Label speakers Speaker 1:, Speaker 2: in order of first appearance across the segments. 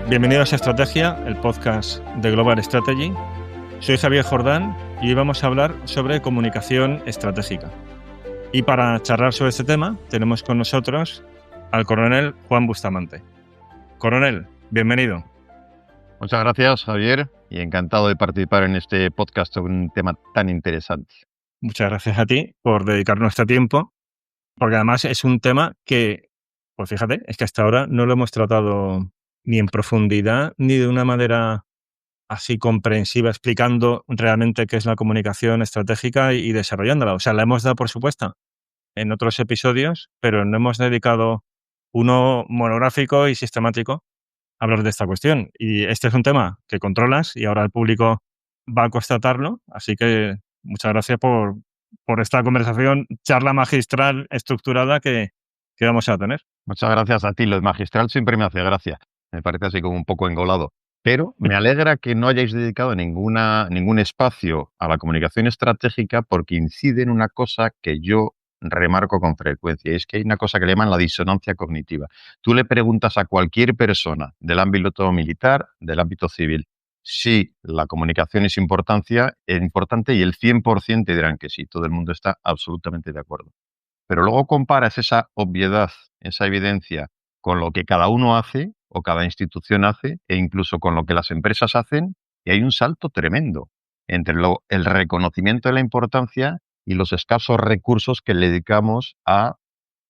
Speaker 1: Bienvenidos a Estrategia, el podcast de Global Strategy. Soy Javier Jordán y hoy vamos a hablar sobre comunicación estratégica. Y para charlar sobre este tema tenemos con nosotros al coronel Juan Bustamante. Coronel, bienvenido.
Speaker 2: Muchas gracias, Javier, y encantado de participar en este podcast sobre un tema tan interesante.
Speaker 1: Muchas gracias a ti por dedicarnos este tiempo, porque además es un tema que, pues fíjate, es que hasta ahora no lo hemos tratado ni en profundidad ni de una manera así comprensiva, explicando realmente qué es la comunicación estratégica y desarrollándola. O sea, la hemos dado por supuesta en otros episodios, pero no hemos dedicado uno monográfico y sistemático a hablar de esta cuestión. Y este es un tema que controlas y ahora el público va a constatarlo. Así que muchas gracias por esta conversación, charla magistral, estructurada que vamos a tener.
Speaker 2: Muchas gracias a ti. Lo de magistral siempre me hace gracia. Me parece así como un poco engolado. Pero me alegra que no hayáis dedicado ningún espacio a la comunicación estratégica porque incide en una cosa que yo remarco con frecuencia. Y es que hay una cosa que le llaman la disonancia cognitiva. Tú le preguntas a cualquier persona del ámbito militar, del ámbito civil, si la comunicación es importante y el 100% te dirán que sí. Todo el mundo está absolutamente de acuerdo. Pero luego comparas esa obviedad, esa evidencia, con lo que cada uno hace o cada institución hace e incluso con lo que las empresas hacen, y hay un salto tremendo entre el reconocimiento de la importancia y los escasos recursos que le dedicamos a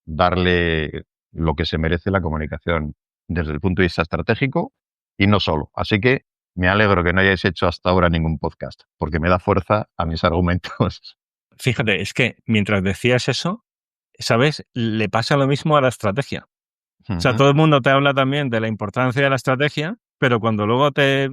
Speaker 2: darle lo que se merece la comunicación desde el punto de vista estratégico y no solo. Así que me alegro que no hayáis hecho hasta ahora ningún podcast, porque me da fuerza a mis argumentos.
Speaker 1: Fíjate, es que mientras decías eso, ¿sabes? Le pasa lo mismo a la estrategia. O sea,
Speaker 2: Ujú.
Speaker 1: todo el mundo te habla también de la importancia de la estrategia, pero cuando luego te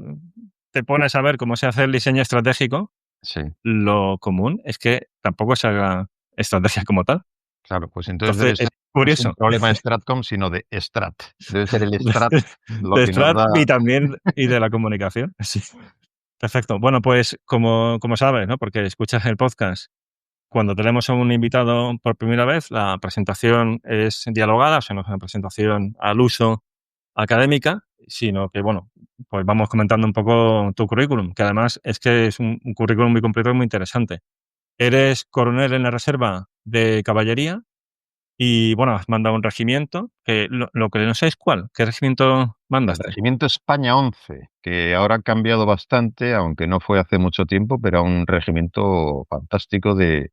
Speaker 1: pones a ver cómo se hace el diseño estratégico,
Speaker 2: Sí.
Speaker 1: lo común es que tampoco se haga estrategia como tal.
Speaker 2: Claro, pues entonces
Speaker 1: Entonces,
Speaker 2: debe
Speaker 1: es
Speaker 2: ser, no es un
Speaker 1: curioso.
Speaker 2: problema de Stratcom, sino de Strat. Debe ser el Strat lo
Speaker 1: De
Speaker 2: que nos
Speaker 1: Strat
Speaker 2: da.
Speaker 1: y también y de la comunicación. Sí. Perfecto. Bueno, pues como sabes, ¿no? Porque escuchas el podcast, cuando tenemos a un invitado por primera vez, la presentación es dialogada, o sea, no es una presentación al uso académica, sino que, bueno, pues vamos comentando un poco tu currículum, que además es que es un currículum muy completo y muy interesante. Eres coronel en la Reserva de Caballería y, bueno, has mandado un regimiento, que lo que no sé es cuál. ¿Qué regimiento
Speaker 2: El
Speaker 1: mandaste?
Speaker 2: Regimiento España 11, que ahora ha cambiado bastante, aunque no fue hace mucho tiempo, pero era un regimiento fantástico de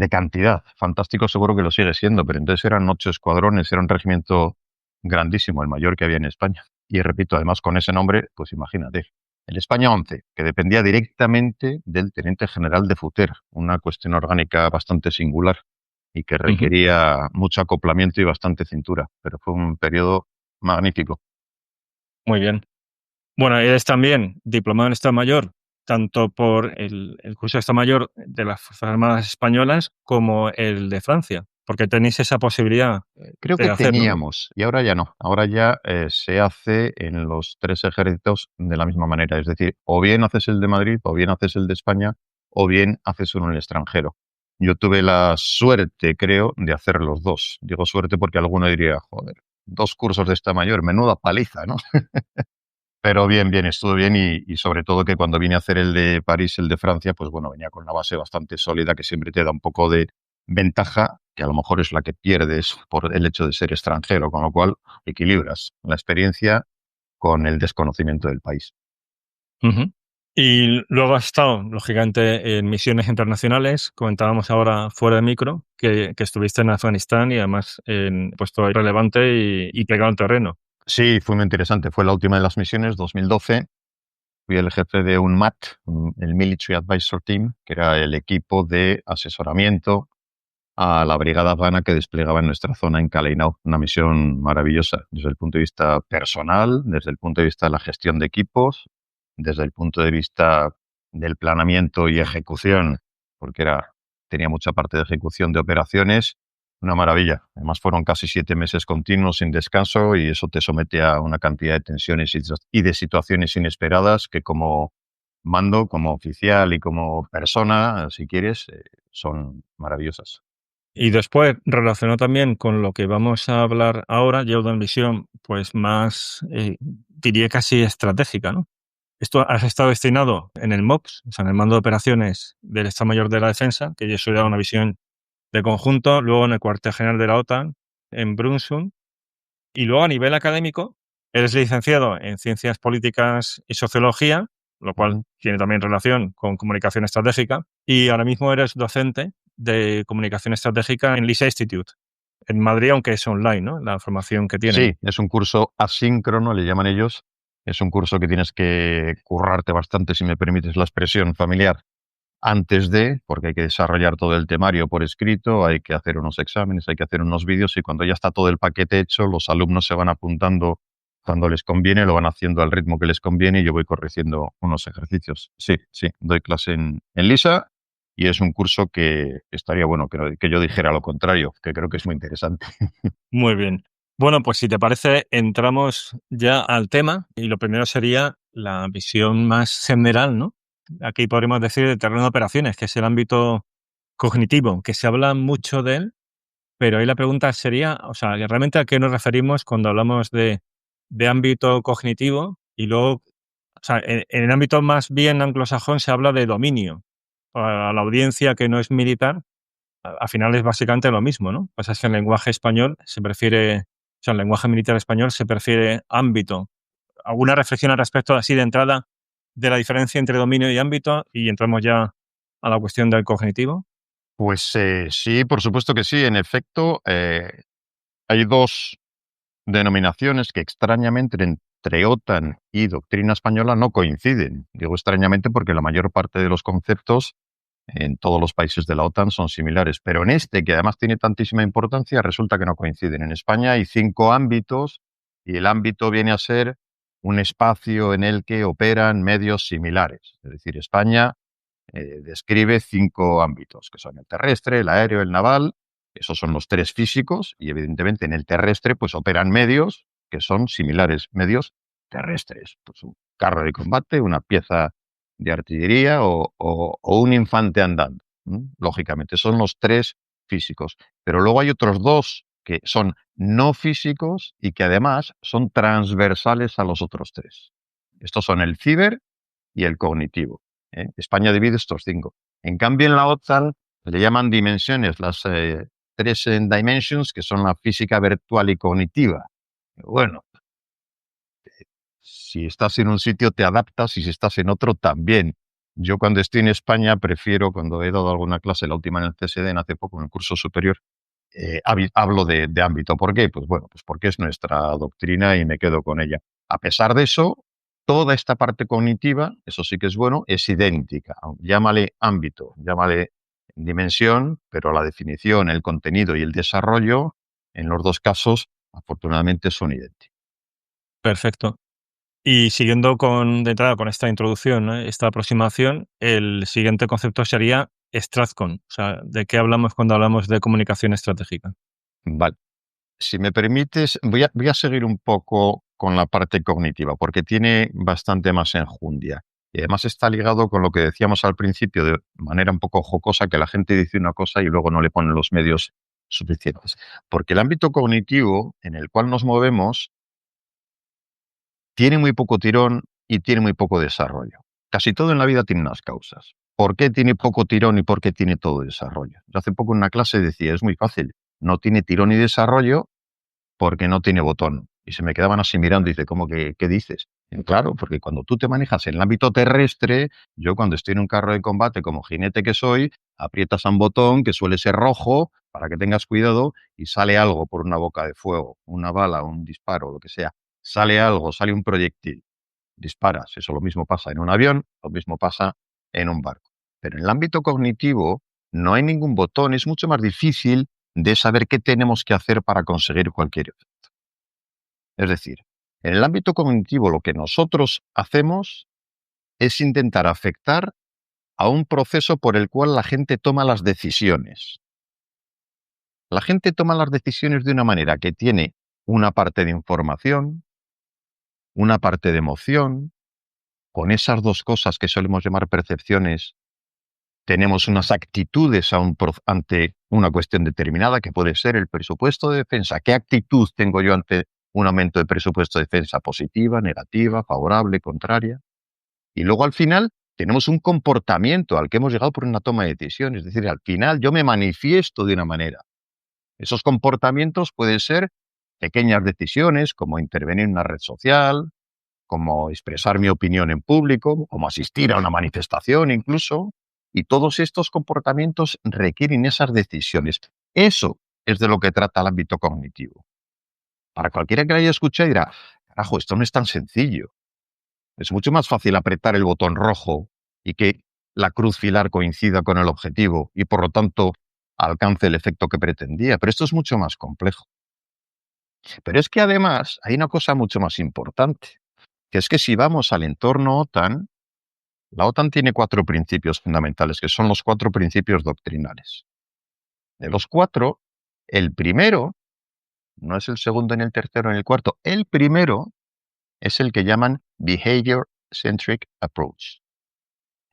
Speaker 2: cantidad. Fantástico seguro que lo sigue siendo, pero entonces eran 8 escuadrones, era un regimiento grandísimo, el mayor que había en España. Y repito, además con ese nombre, pues imagínate. El España 11, que dependía directamente del teniente general de Futer, una cuestión orgánica bastante singular y que
Speaker 1: Ujú.
Speaker 2: requería mucho acoplamiento y bastante cintura, pero fue un periodo magnífico.
Speaker 1: Muy bien. Bueno, eres también diplomado en Estado Mayor, tanto por el curso de Estado Mayor de las Fuerzas Armadas Españolas como el de Francia, porque tenéis esa posibilidad
Speaker 2: Creo
Speaker 1: de
Speaker 2: que
Speaker 1: hacer, ¿no?
Speaker 2: teníamos y ahora ya no. Ahora ya se hace en los 3 ejércitos de la misma manera. Es decir, o bien haces el de Madrid, o bien haces el de España, o bien haces uno en el extranjero. Yo tuve la suerte, creo, de hacer los dos. Digo suerte porque alguno diría, joder, 2 cursos de esta mayor, menuda paliza, ¿no? Pero bien, bien, estuvo bien y sobre todo que cuando vine a hacer el de París, el de Francia, pues bueno, venía con una base bastante sólida que siempre te da un poco de ventaja, que a lo mejor es la que pierdes por el hecho de ser extranjero, con lo cual equilibras la experiencia con el desconocimiento del país.
Speaker 1: Ujú. Y luego has estado, lógicamente, en misiones internacionales. Comentábamos ahora fuera de micro que estuviste en Afganistán y además en puesto relevante y pegado al terreno.
Speaker 2: Sí, fue muy interesante. Fue la última de las misiones, 2012. Fui el jefe de un MAT, el Military Advisor Team, que era el equipo de asesoramiento a la brigada afgana que desplegaba en nuestra zona en Kaleinau. Una misión maravillosa desde el punto de vista personal, desde el punto de vista de la gestión de equipos, desde el punto de vista del planeamiento y ejecución, porque tenía mucha parte de ejecución de operaciones. Una maravilla. Además fueron casi 7 meses continuos sin descanso y eso te somete a una cantidad de tensiones y de situaciones inesperadas que como mando, como oficial y como persona, si quieres, son maravillosas.
Speaker 1: Y después, relacionado también con lo que vamos a hablar ahora, lleva una visión pues más, diría casi estratégica, ¿no? Esto has estado destinado en el MOPS, o sea, en el Mando de Operaciones del Estado Mayor de la Defensa, que eso da una visión de conjunto, luego en el Cuartel General de la OTAN, en Brunssum, y luego a nivel académico, eres licenciado en Ciencias Políticas y Sociología, lo cual
Speaker 2: Ujú.
Speaker 1: tiene también relación con comunicación estratégica, y ahora mismo eres docente de comunicación estratégica en LISA Institute, en Madrid, aunque es online, ¿no? La formación que tienen.
Speaker 2: Sí, es un curso asíncrono, le llaman ellos. Es un curso que tienes que currarte bastante, si me permites la expresión familiar, antes de, porque hay que desarrollar todo el temario por escrito, hay que hacer unos exámenes, hay que hacer unos vídeos y cuando ya está todo el paquete hecho, los alumnos se van apuntando cuando les conviene, lo van haciendo al ritmo que les conviene y yo voy corrigiendo unos ejercicios. Sí, sí, doy clase en LISA y es un curso que estaría bueno que yo dijera lo contrario, que creo que es muy interesante.
Speaker 1: Muy bien. Bueno, pues si te parece, entramos ya al tema y lo primero sería la visión más general, ¿no? Aquí podríamos decir el terreno de operaciones, que es el ámbito cognitivo, que se habla mucho de él, pero ahí la pregunta sería, o sea, ¿realmente a qué nos referimos cuando hablamos de ámbito cognitivo? Y luego, o sea, en el ámbito más bien anglosajón se habla de dominio. Para la audiencia que no es militar, al final es básicamente lo mismo, ¿no? Pasa es que en lenguaje español se prefiere, o sea, en lenguaje militar español se prefiere ámbito. ¿Alguna reflexión al respecto así de entrada de la diferencia entre dominio y ámbito? Y entramos ya a la cuestión del cognitivo.
Speaker 2: Pues sí, por supuesto que sí. En efecto, hay dos denominaciones que extrañamente entre OTAN y doctrina española no coinciden. Digo extrañamente porque la mayor parte de los conceptos en todos los países de la OTAN son similares, pero en este, que además tiene tantísima importancia, resulta que no coinciden. En España hay 5 ámbitos y el ámbito viene a ser un espacio en el que operan medios similares. Es decir, España describe 5 ámbitos, que son el terrestre, el aéreo, el naval. Esos son los 3 físicos y evidentemente en el terrestre pues operan medios que son similares, medios terrestres. Pues un carro de combate, una pieza de artillería o un infante andando. Lógicamente, son los 3 físicos. Pero luego hay otros 2 que son no físicos y que además son transversales a los otros 3. Estos son el ciber y el cognitivo. España divide estos 5. En cambio, en la OTAN le llaman dimensiones, las 3 dimensions, que son la física virtual y cognitiva. Bueno, si estás en un sitio te adaptas y si estás en otro también. Yo cuando estoy en España prefiero, cuando he dado alguna clase, la última en el CSD, hace poco en el curso superior, hablo de ámbito. ¿Por qué? Pues bueno, pues porque es nuestra doctrina y me quedo con ella. A pesar de eso, toda esta parte cognitiva, eso sí que es bueno, es idéntica. Llámale ámbito, llámale dimensión, pero la definición, el contenido y el desarrollo, en los dos casos, afortunadamente son idénticos.
Speaker 1: Perfecto. Y siguiendo con, de entrada con esta introducción, ¿no? Esta aproximación, el siguiente concepto sería STRATCON. O sea, ¿de qué hablamos cuando hablamos de comunicación estratégica?
Speaker 2: Vale. Si me permites, voy a seguir un poco con la parte cognitiva, porque tiene bastante más enjundia. Y además está ligado con lo que decíamos al principio de manera un poco jocosa, que la gente dice una cosa y luego no le ponen los medios suficientes. Porque el ámbito cognitivo en el cual nos movemos tiene muy poco tirón y tiene muy poco desarrollo. Casi todo en la vida tiene unas causas. ¿Por qué tiene poco tirón y por qué tiene todo desarrollo? Yo hace poco en una clase decía, es muy fácil, no tiene tirón y desarrollo porque no tiene botón. Y se me quedaban así mirando y dice, ¿cómo que qué dices? Y claro, porque cuando tú te manejas en el ámbito terrestre, yo cuando estoy en un carro de combate como jinete que soy, aprietas a un botón que suele ser rojo para que tengas cuidado y sale algo por una boca de fuego, una bala, un disparo, lo que sea. Sale algo, sale un proyectil, disparas. Eso lo mismo pasa en un avión, lo mismo pasa en un barco. Pero en el ámbito cognitivo no hay ningún botón, es mucho más difícil de saber qué tenemos que hacer para conseguir cualquier efecto. Es decir, en el ámbito cognitivo lo que nosotros hacemos es intentar afectar a un proceso por el cual la gente toma las decisiones. La gente toma las decisiones de una manera que tiene una parte de información, una parte de emoción, con esas dos cosas que solemos llamar percepciones tenemos unas actitudes ante una cuestión determinada que puede ser el presupuesto de defensa. ¿Qué actitud tengo yo ante un aumento de presupuesto de defensa? ¿Positiva, negativa, favorable, contraria? Y luego al final tenemos un comportamiento al que hemos llegado por una toma de decisiones. Es decir, al final yo me manifiesto de una manera. Esos comportamientos pueden ser pequeñas decisiones como intervenir en una red social, como expresar mi opinión en público, como asistir a una manifestación incluso, y todos estos comportamientos requieren esas decisiones. Eso es de lo que trata el ámbito cognitivo. Para cualquiera que la haya escuchado dirá, carajo, esto no es tan sencillo. Es mucho más fácil apretar el botón rojo y que la cruz filar coincida con el objetivo y por lo tanto alcance el efecto que pretendía, pero esto es mucho más complejo. Pero es que además hay una cosa mucho más importante, que es que si vamos al entorno OTAN, la OTAN tiene 4 principios fundamentales, que son los 4 principios doctrinales. De los 4, el primero, no es el segundo, ni el tercero, ni el cuarto, el primero es el que llaman Behavior Centric Approach,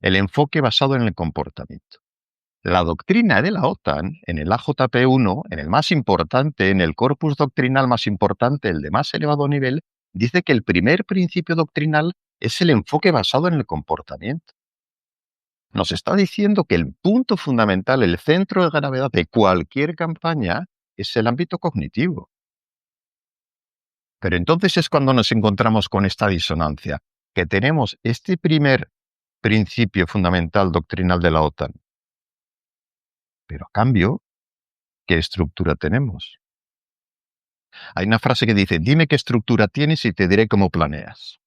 Speaker 2: el enfoque basado en el comportamiento. La doctrina de la OTAN, en el AJP1, en el más importante, en el corpus doctrinal más importante, el de más elevado nivel, dice que el primer principio doctrinal es el enfoque basado en el comportamiento. Nos está diciendo que el punto fundamental, el centro de gravedad de cualquier campaña es el ámbito cognitivo. Pero entonces es cuando nos encontramos con esta disonancia, que tenemos este primer principio fundamental doctrinal de la OTAN. Pero a cambio, ¿qué estructura tenemos? Hay una frase que dice, dime qué estructura tienes y te diré cómo planeas.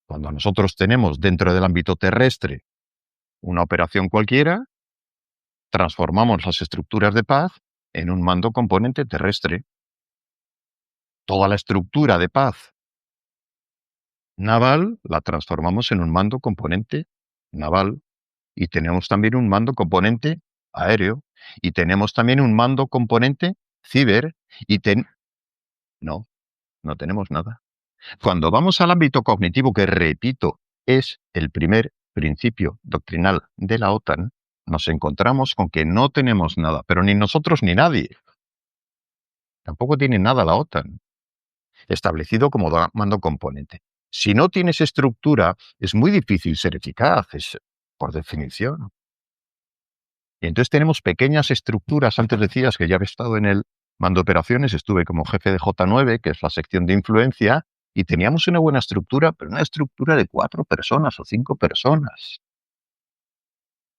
Speaker 2: Cuando nosotros tenemos dentro del ámbito terrestre una operación cualquiera, transformamos las estructuras de paz en un mando componente terrestre. Toda la estructura de paz naval la transformamos en un mando componente naval y tenemos también un mando componente aéreo y tenemos también un mando componente ciber y no, no tenemos nada. Cuando vamos al ámbito cognitivo, que repito, es el primer principio doctrinal de la OTAN, nos encontramos con que no tenemos nada, pero ni nosotros ni nadie. Tampoco tiene nada la OTAN, establecido como mando componente. Si no tienes estructura, es muy difícil ser eficaz, por definición. Y entonces tenemos pequeñas estructuras. Antes decías que ya había estado en el mando de operaciones, estuve como jefe de J9, que es la sección de influencia, y teníamos una buena estructura, pero una estructura de 4 personas o 5 personas.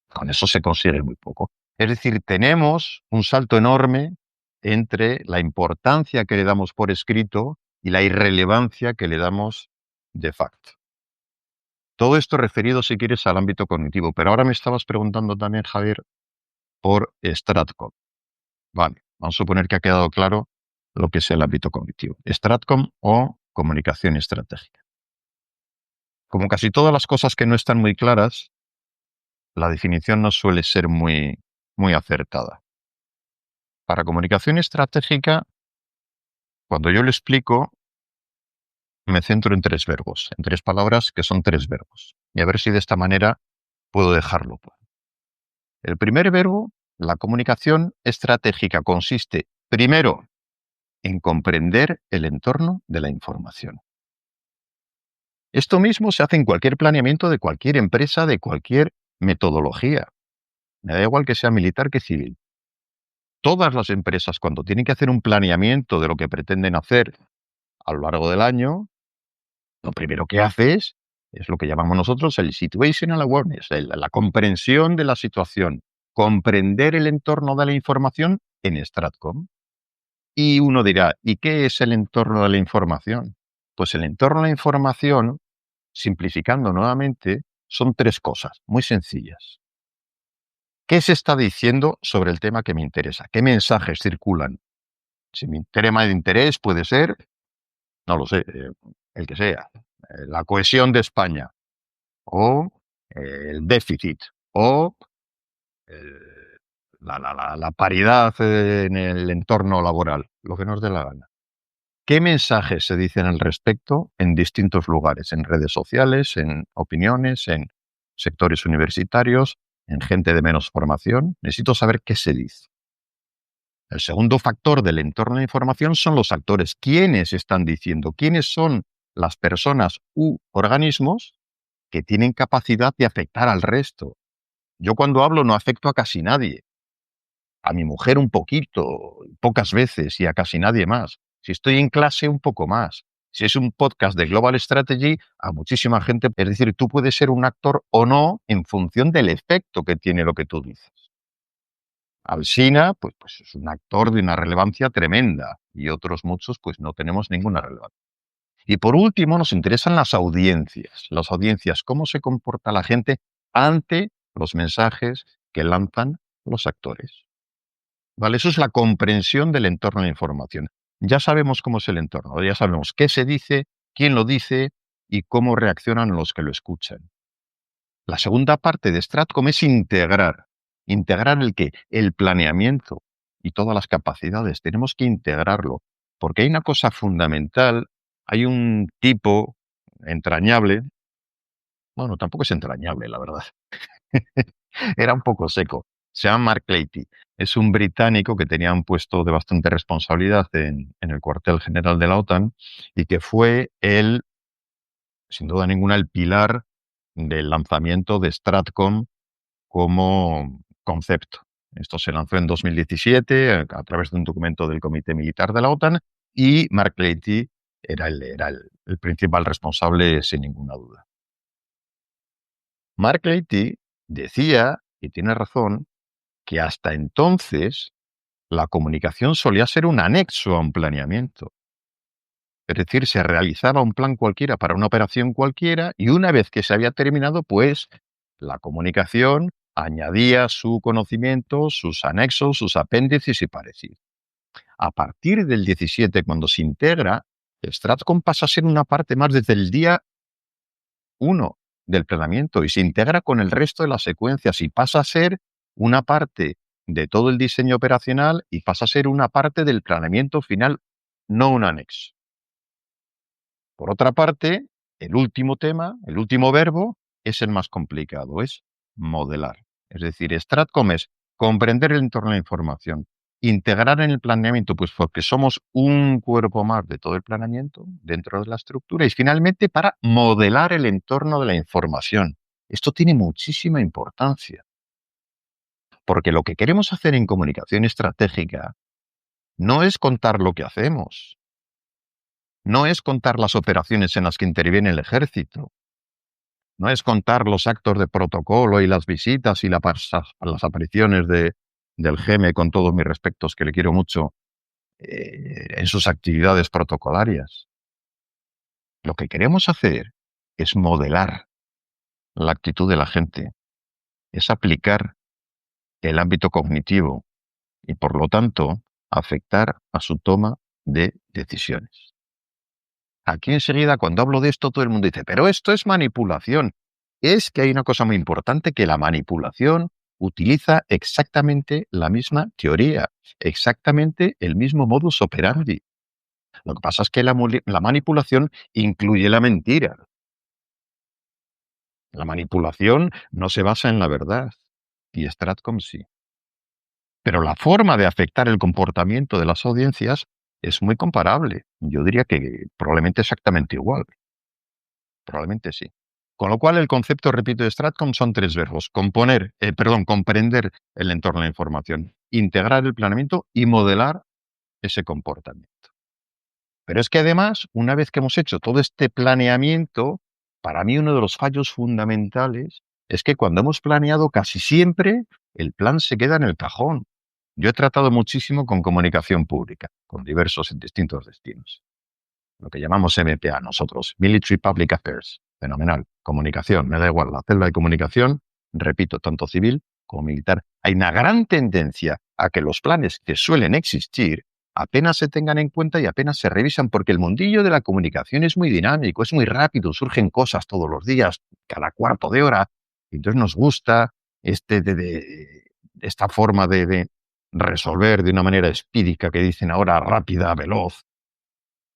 Speaker 2: Con eso se consigue muy poco. Es decir, tenemos un salto enorme entre la importancia que le damos por escrito y la irrelevancia que le damos de facto. Todo esto referido, si quieres, al ámbito cognitivo, pero ahora me estabas preguntando también, Javier, por Stratcom. Vale, vamos a suponer que ha quedado claro lo que es el ámbito cognitivo. Stratcom o comunicación estratégica. Como casi todas las cosas que no están muy claras, la definición no suele ser muy acertada. Para comunicación estratégica, cuando yo lo explico, me centro en 3 verbos, en 3 palabras que son 3 verbos. Y a ver si de esta manera puedo dejarlo claro. El primer verbo, la comunicación estratégica, consiste, primero, en comprender el entorno de la información. Esto mismo se hace en cualquier planeamiento de cualquier empresa, de cualquier metodología. Me da igual que sea militar que civil. Todas las empresas, cuando tienen que hacer un planeamiento de lo que pretenden hacer a lo largo del año, lo primero que haces es lo que llamamos nosotros el situational awareness, la comprensión de la situación, comprender el entorno de la información en Stratcom. Y uno dirá, ¿y qué es el entorno de la información? Pues el entorno de la información, simplificando nuevamente, son 3 cosas muy sencillas. ¿Qué se está diciendo sobre el tema que me interesa? ¿Qué mensajes circulan? Si mi tema de interés puede ser, no lo sé, el que sea, la cohesión de España, o el déficit, o la paridad en el entorno laboral, lo que nos dé la gana. ¿Qué mensajes se dicen al respecto en distintos lugares, en redes sociales, en opiniones, sectores universitarios, en gente de menos formación. Necesito saber qué se dice. El segundo factor del entorno de información son los actores. ¿Quiénes están diciendo? ¿Quiénes son las personas u organismos que tienen capacidad de afectar al resto? Yo cuando hablo no afecto a casi nadie. A mi mujer un poquito, pocas veces y a casi nadie más. Si estoy en clase, un poco más. Si es un podcast de Global Strategy, a muchísima gente. Es decir, tú puedes ser un actor o no en función del efecto que tiene lo que tú dices. Alsina, pues es un actor de una relevancia tremenda y otros muchos, pues no tenemos ninguna relevancia. Y por último, nos interesan las audiencias. Las audiencias, cómo se comporta la gente ante los mensajes que lanzan los actores. ¿Vale? Eso es la comprensión del entorno de la información. Ya sabemos cómo es el entorno, ya sabemos qué se dice, quién lo dice y cómo reaccionan los que lo escuchan. La segunda parte de Stratcom es integrar. ¿Integrar el qué? El planeamiento y todas las capacidades. Tenemos que integrarlo, porque hay una cosa fundamental, hay un tipo entrañable, bueno, tampoco es entrañable, la verdad. Era un poco seco. Se llama Mark Leahy. Es un británico que tenía un puesto de bastante responsabilidad en el cuartel general de la OTAN y que fue el, sin duda ninguna, el pilar del lanzamiento de Stratcom como concepto. Esto se lanzó en 2017 a través de un documento del Comité Militar de la OTAN y Mark Leahy era el principal responsable sin ninguna duda. Mark Leahy decía, y tiene razón, que hasta entonces la comunicación solía ser un anexo a un planeamiento. Es decir, se realizaba un plan cualquiera para una operación cualquiera y una vez que se había terminado, pues la comunicación añadía su conocimiento, sus anexos, sus apéndices y parecido. A partir del 17, cuando se integra, Stratcom pasa a ser una parte más desde el día 1 del planeamiento y se integra con el resto de las secuencias y pasa a ser una parte de todo el diseño operacional y pasa a ser una parte del planeamiento final, no un anexo. Por otra parte, el último tema, el último verbo, es el más complicado, es modelar. Es decir, Stratcom es comprender el entorno de la información, integrar en el planeamiento, pues porque somos un cuerpo más de todo el planeamiento dentro de la estructura y finalmente para modelar el entorno de la información. Esto tiene muchísima importancia, porque lo que queremos hacer en comunicación estratégica no es contar lo que hacemos, no es contar las operaciones en las que interviene el ejército, no es contar los actos de protocolo y las visitas y las apariciones del GEME, con todos mis respetos, que le quiero mucho, en sus actividades protocolarias. Lo que queremos hacer es modelar la actitud de la gente, es aplicar el ámbito cognitivo y, por lo tanto, afectar a su toma de decisiones. Aquí enseguida, cuando hablo de esto, todo el mundo dice, pero esto es manipulación. Es que hay una cosa muy importante, que la manipulación utiliza exactamente la misma teoría, exactamente el mismo modus operandi. Lo que pasa es que la manipulación incluye la mentira. La manipulación no se basa en la verdad, y Stratcom sí. Pero la forma de afectar el comportamiento de las audiencias es muy comparable. Yo diría que probablemente exactamente igual. Probablemente sí. Con lo cual, el concepto, repito, de Stratcom son tres verbos. Comprender el entorno de la información, integrar el planeamiento y modelar ese comportamiento. Pero es que además, una vez que hemos hecho todo este planeamiento, para mí uno de los fallos fundamentales es que cuando hemos planeado casi siempre el plan se queda en el cajón. Yo he tratado muchísimo con comunicación pública, con diversos en distintos destinos. Lo que llamamos MPA nosotros, Military Public Affairs. Fenomenal. Comunicación, me da igual, la celda de comunicación, repito, tanto civil como militar. Hay una gran tendencia a que los planes que suelen existir apenas se tengan en cuenta y apenas se revisan, porque el mundillo de la comunicación es muy dinámico, es muy rápido, surgen cosas todos los días, cada cuarto de hora. Y entonces nos gusta esta forma de resolver de una manera expídica que dicen ahora, rápida, veloz.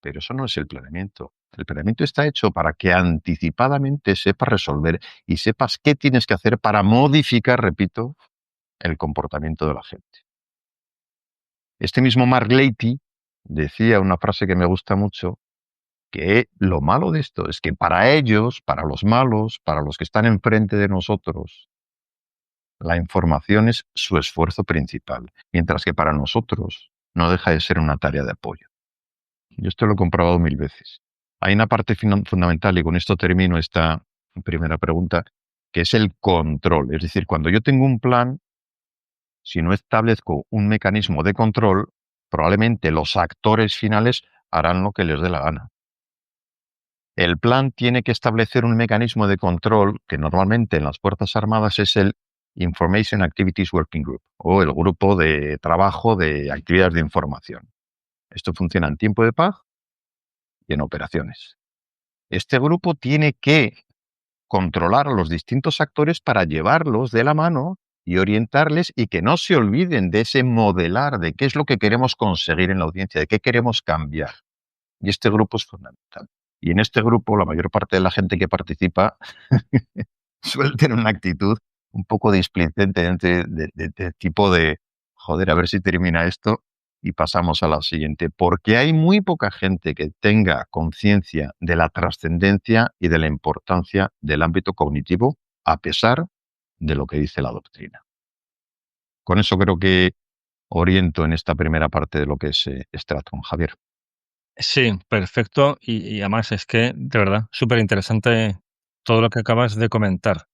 Speaker 2: Pero eso no es el planeamiento. El planeamiento está hecho para que anticipadamente sepas resolver y sepas qué tienes que hacer para modificar, repito, el comportamiento de la gente. Este mismo Mark Leahy decía una frase que me gusta mucho, que lo malo de esto es que para ellos, para los malos, para los que están enfrente de nosotros, la información es su esfuerzo principal, mientras que para nosotros no deja de ser una tarea de apoyo. Yo esto lo he comprobado 1000 veces. Hay una parte fundamental, y con esto termino esta primera pregunta, que es el control. Es decir, cuando yo tengo un plan, si no establezco un mecanismo de control, probablemente los actores finales harán lo que les dé la gana. El plan tiene que establecer un mecanismo de control que normalmente en las Fuerzas Armadas es el Information Activities Working Group o el grupo de trabajo de actividades de información. Esto funciona en tiempo de paz y en operaciones. Este grupo tiene que controlar a los distintos actores para llevarlos de la mano y orientarles y que no se olviden de ese modelar de qué es lo que queremos conseguir en la audiencia, de qué queremos cambiar. Y este grupo es fundamental. Y en este grupo la mayor parte de la gente que participa suele tener una actitud un poco displicente de tipo de, joder, a ver si termina esto y pasamos a la siguiente. Porque hay muy poca gente que tenga conciencia de la trascendencia y de la importancia del ámbito cognitivo, a pesar de lo que dice la doctrina. Con eso creo que oriento en esta primera parte de lo que es Stratton, Javier.
Speaker 1: Sí, perfecto. Y además es que, de verdad, súper interesante todo lo que acabas de comentar.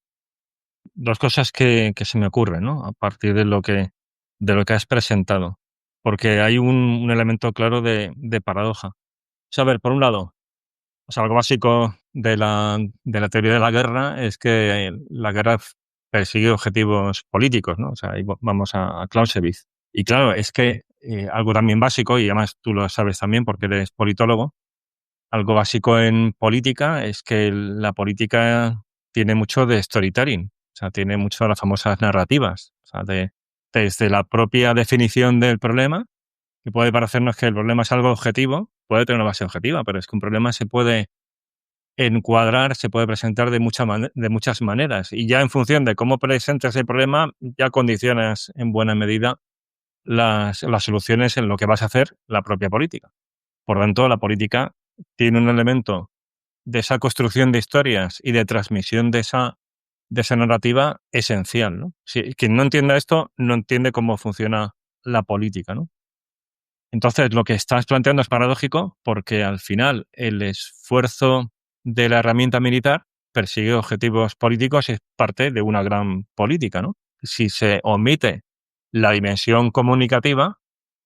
Speaker 1: Dos cosas que se me ocurren, ¿no? A partir de lo que has presentado. Porque hay un elemento claro de paradoja. O sea, a ver, por un lado, o sea, algo básico de la teoría de la guerra es que la guerra persigue objetivos políticos, ¿no? O sea, ahí vamos a Clausewitz. Y claro, es que algo también básico, y además tú lo sabes también porque eres politólogo, algo básico en política es que la política tiene mucho de storytelling, o sea, tiene mucho de las famosas narrativas, o sea, desde la propia definición del problema, que puede parecernos que el problema es algo objetivo, puede tener una base objetiva, pero es que un problema se puede encuadrar, se puede presentar de muchas maneras, y ya en función de cómo presentes el problema, ya condicionas en buena medida las soluciones en lo que vas a hacer la propia política. Por tanto, la política tiene un elemento de esa construcción de historias y de transmisión de esa narrativa esencial, ¿no? Si quien no entienda esto, no entiende cómo funciona la política, ¿no? Entonces, lo que estás planteando es paradójico porque al final el esfuerzo de la herramienta militar persigue objetivos políticos y es parte de una gran política, ¿no? Si se omite la dimensión comunicativa,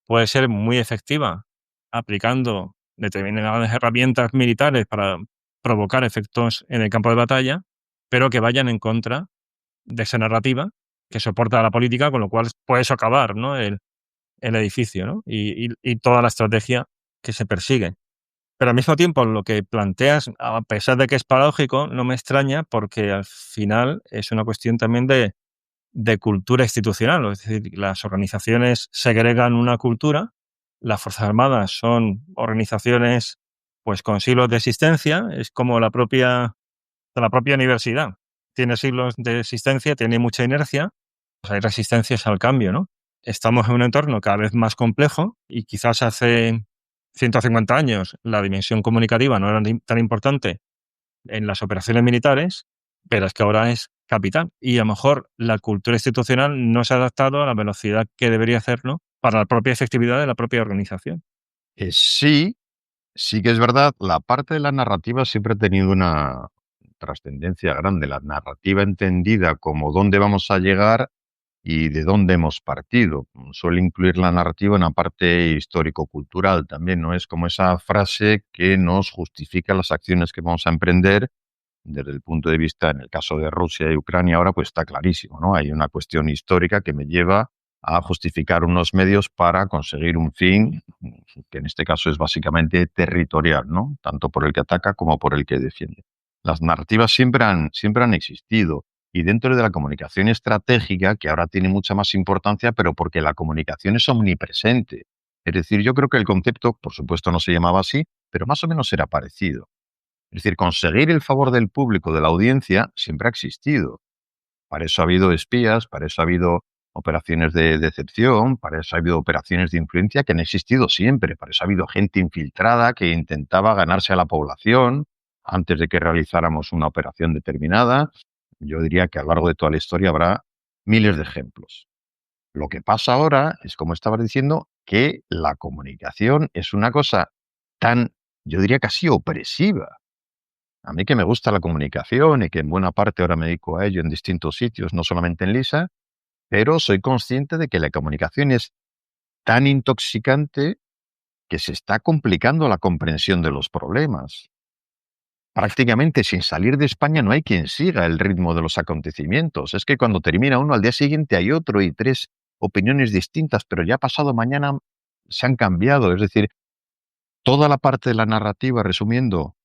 Speaker 1: puede ser muy efectiva aplicando determinadas herramientas militares para provocar efectos en el campo de batalla, pero que vayan en contra de esa narrativa que soporta la política, con lo cual puede socavar, ¿no? El edificio, ¿no? Y toda la estrategia que se persigue. Pero al mismo tiempo, lo que planteas, a pesar de que es paradójico, no me extraña porque al final es una cuestión también de cultura institucional. Es decir, las organizaciones segregan una cultura, las Fuerzas Armadas son organizaciones pues con siglos de existencia, es como la propia universidad. Tiene siglos de existencia, tiene mucha inercia, pues hay resistencias al cambio, ¿no? Estamos en un entorno cada vez más complejo y quizás hace 150 años la dimensión comunicativa no era tan importante en las operaciones militares, pero es que ahora es capital. Y a lo mejor la cultura institucional no se ha adaptado a la velocidad que debería hacerlo para la propia efectividad de la propia organización.
Speaker 2: Sí, sí que es verdad, la parte de la narrativa siempre ha tenido una trascendencia grande. La narrativa entendida como dónde vamos a llegar y de dónde hemos partido. Suele incluir la narrativa en la parte histórico-cultural también, ¿no? Es como esa frase que nos justifica las acciones que vamos a emprender desde el punto de vista, en el caso de Rusia y Ucrania ahora, pues está clarísimo, ¿no? Hay una cuestión histórica que me lleva a justificar unos medios para conseguir un fin, que en este caso es básicamente territorial, ¿no? Tanto por el que ataca como por el que defiende. Las narrativas siempre han existido y dentro de la comunicación estratégica, que ahora tiene mucha más importancia, pero porque la comunicación es omnipresente. Es decir, yo creo que el concepto, por supuesto, no se llamaba así, pero más o menos era parecido. Es decir, conseguir el favor del público, de la audiencia, siempre ha existido. Para eso ha habido espías, para eso ha habido operaciones de decepción, para eso ha habido operaciones de influencia que han existido siempre, para eso ha habido gente infiltrada que intentaba ganarse a la población antes de que realizáramos una operación determinada. Yo diría que a lo largo de toda la historia habrá miles de ejemplos. Lo que pasa ahora es, como estabas diciendo, que la comunicación es una cosa tan, yo diría casi opresiva. A mí que me gusta la comunicación y que en buena parte ahora me dedico a ello en distintos sitios, no solamente en Lisa, pero soy consciente de que la comunicación es tan intoxicante que se está complicando la comprensión de los problemas. Prácticamente sin salir de España no hay quien siga el ritmo de los acontecimientos. Es que cuando termina uno, al día siguiente hay otro y tres opiniones distintas, pero ya pasado mañana se han cambiado. Es decir, toda la parte de la narrativa, resumiendo,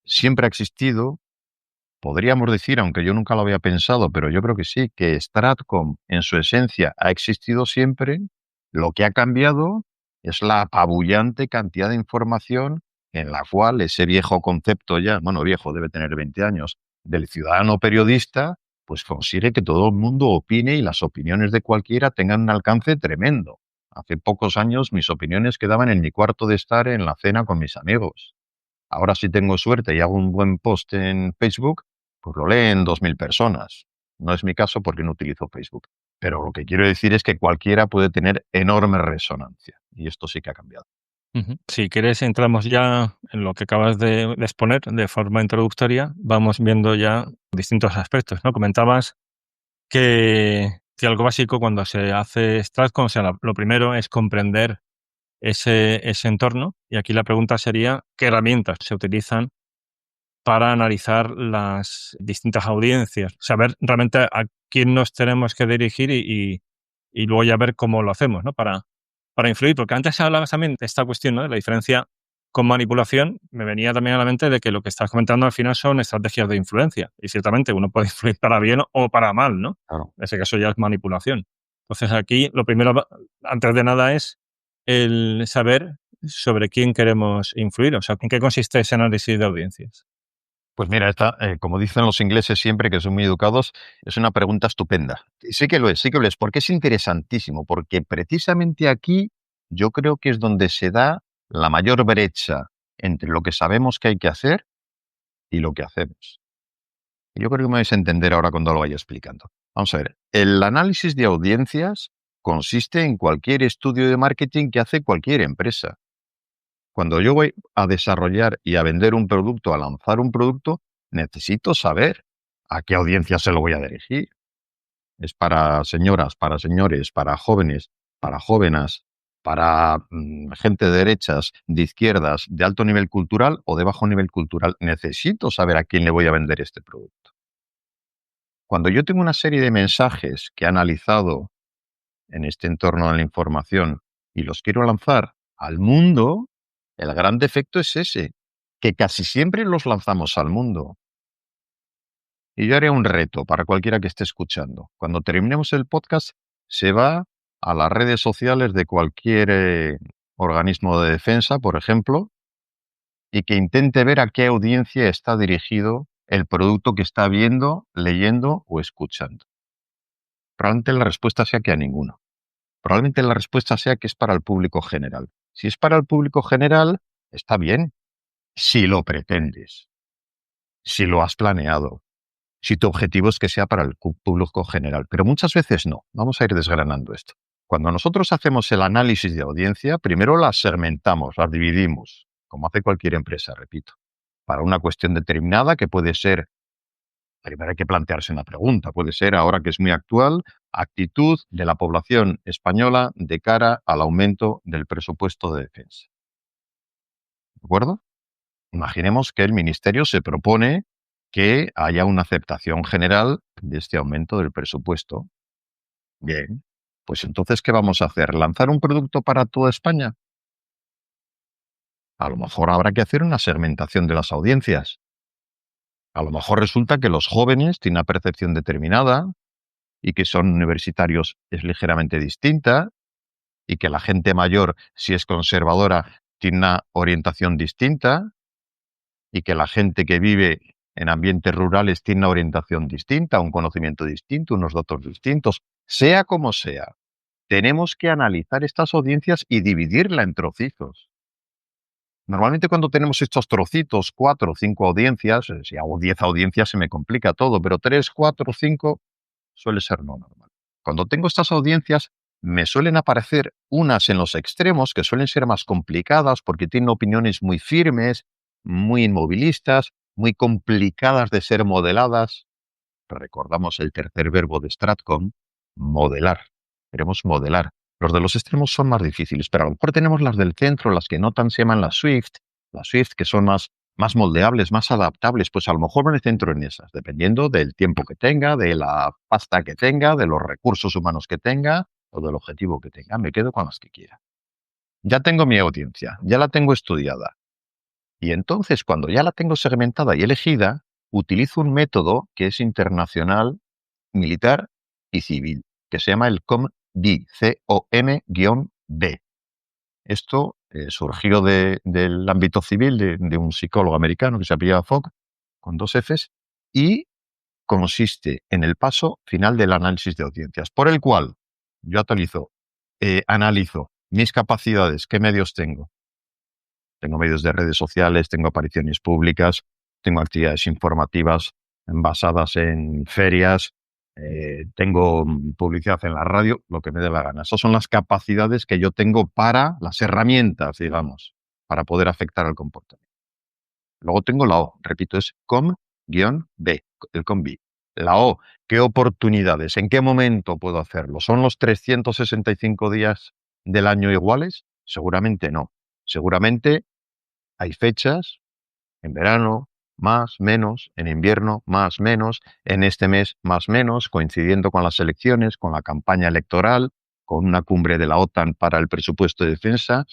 Speaker 2: siempre ha existido. Podríamos decir, aunque yo nunca lo había pensado, pero yo creo que sí, que Stratcom en su esencia ha existido siempre. Lo que ha cambiado es la apabullante cantidad de información en la cual ese viejo concepto ya, bueno, viejo, debe tener 20 años, del ciudadano periodista, pues consigue que todo el mundo opine y las opiniones de cualquiera tengan un alcance tremendo. Hace pocos años mis opiniones quedaban en mi cuarto de estar en la cena con mis amigos. Ahora si tengo suerte y hago un buen post en Facebook, pues lo leen 2.000 personas. No es mi caso porque no utilizo Facebook. Pero lo que quiero decir es que cualquiera puede tener enorme resonancia. Y esto sí que ha cambiado.
Speaker 1: Ujú. Si quieres, entramos ya en lo que acabas de exponer de forma introductoria. Vamos viendo ya distintos aspectos, ¿no? Comentabas que algo básico cuando se hace Stratcom, o sea, lo primero es comprender ese entorno. Y aquí la pregunta sería, ¿qué herramientas se utilizan para analizar las distintas audiencias? Saber realmente a quién nos tenemos que dirigir y luego ya ver cómo lo hacemos, ¿no? Para influir. Porque antes hablabas también de esta cuestión, ¿no? De la diferencia con manipulación. Me venía también a la mente de que lo que estás comentando al final son estrategias de influencia. Y ciertamente uno puede influir para bien o para mal, ¿no?
Speaker 2: Claro.
Speaker 1: En ese caso ya es manipulación. Entonces aquí lo primero, antes de nada, es el saber sobre quién queremos influir. O sea, ¿en qué consiste ese análisis de audiencias?
Speaker 2: Pues mira, esta, como dicen los ingleses siempre, que son muy educados, es una pregunta estupenda. Y sí que lo es, porque es interesantísimo, porque precisamente aquí yo creo que es donde se da la mayor brecha entre lo que sabemos que hay que hacer y lo que hacemos. Y yo creo que me vais a entender ahora cuando lo vaya explicando. Vamos a ver, el análisis de audiencias consiste en cualquier estudio de marketing que hace cualquier empresa. Cuando yo voy a desarrollar y a vender un producto, a lanzar un producto, necesito saber a qué audiencia se lo voy a dirigir. Es para señoras, para señores, para jóvenes, para jóvenes, para gente de derechas, de izquierdas, de alto nivel cultural o de bajo nivel cultural. Necesito saber a quién le voy a vender este producto. Cuando yo tengo una serie de mensajes que he analizado en este entorno de la información y los quiero lanzar al mundo, el gran defecto es ese, que casi siempre los lanzamos al mundo. Y yo haré un reto para cualquiera que esté escuchando. Cuando terminemos el podcast, se va a las redes sociales de cualquier organismo de defensa, por ejemplo, y que intente ver a qué audiencia está dirigido el producto que está viendo, leyendo o escuchando. Probablemente la respuesta sea que a ninguno. Probablemente la respuesta sea que es para el público general. Si es para el público general, está bien, si lo pretendes, si lo has planeado, si tu objetivo es que sea para el público general. Pero muchas veces no. Vamos a ir desgranando esto. Cuando nosotros hacemos el análisis de audiencia, primero las segmentamos, las dividimos, como hace cualquier empresa, repito, para una cuestión determinada que puede ser. Primero hay que plantearse una pregunta. Puede ser, ahora que es muy actual, actitud de la población española de cara al aumento del presupuesto de defensa. ¿De acuerdo? Imaginemos que el Ministerio se propone que haya una aceptación general de este aumento del presupuesto. Bien, pues entonces, ¿qué vamos a hacer? ¿Lanzar un producto para toda España? A lo mejor habrá que hacer una segmentación de las audiencias. A lo mejor resulta que los jóvenes tienen una percepción determinada y que son universitarios es ligeramente distinta, y que la gente mayor, si es conservadora, tiene una orientación distinta y que la gente que vive en ambientes rurales tiene una orientación distinta, un conocimiento distinto, unos datos distintos. Sea como sea, tenemos que analizar estas audiencias y dividirla en trocitos. Normalmente cuando tenemos estos trocitos, 4 o 5 audiencias, si hago 10 audiencias se me complica todo, pero 3, 4, 5 suele ser no normal. Cuando tengo estas audiencias, me suelen aparecer unas en los extremos que suelen ser más complicadas porque tienen opiniones muy firmes, muy inmovilistas, muy complicadas de ser modeladas. Recordamos el tercer verbo de Stratcom, modelar. Queremos modelar. Los de los extremos son más difíciles, pero a lo mejor tenemos las del centro, las que no tan se llaman las Swift que son más moldeables, más adaptables, pues a lo mejor me centro en esas, dependiendo del tiempo que tenga, de la pasta que tenga, de los recursos humanos que tenga o del objetivo que tenga. Me quedo con las que quiera. Ya tengo mi audiencia, ya la tengo estudiada. Y entonces, cuando ya la tengo segmentada y elegida, utilizo un método que es internacional, militar y civil, que se llama el COM-B, C-O-M-B. Esto surgió del ámbito civil de un psicólogo americano que se apellida Fogg, con 2 Fs, y consiste en el paso final del análisis de audiencias, por el cual yo analizo mis capacidades, qué medios tengo. Tengo medios de redes sociales, tengo apariciones públicas, tengo actividades informativas basadas en ferias, tengo publicidad en la radio, lo que me dé la gana. Esas son las capacidades que yo tengo para las herramientas, digamos, para poder afectar al comportamiento. Luego tengo la O, repito, es com-B, el com-B. La O, ¿qué oportunidades? ¿En qué momento puedo hacerlo? ¿Son los 365 días del año iguales? Seguramente no. Seguramente hay fechas, en verano, más, menos, en invierno, más, menos, en este mes, más, menos, coincidiendo con las elecciones, con la campaña electoral, con una cumbre de la OTAN para el presupuesto de defensa,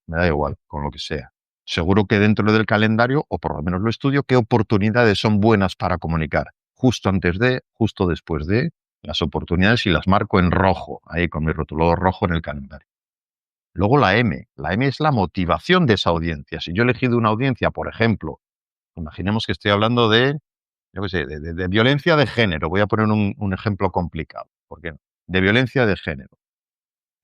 Speaker 2: me da igual, con lo que sea. Seguro que dentro del calendario, o por lo menos lo estudio, qué oportunidades son buenas para comunicar. Justo antes de, justo después de, las oportunidades y las marco en rojo, ahí con mi rotulador rojo en el calendario. Luego la M. La M es la motivación de esa audiencia. Si yo he elegido una audiencia, por ejemplo, imaginemos que estoy hablando de, yo qué sé, de violencia de género. Voy a poner un ejemplo complicado. ¿Por qué no? De violencia de género.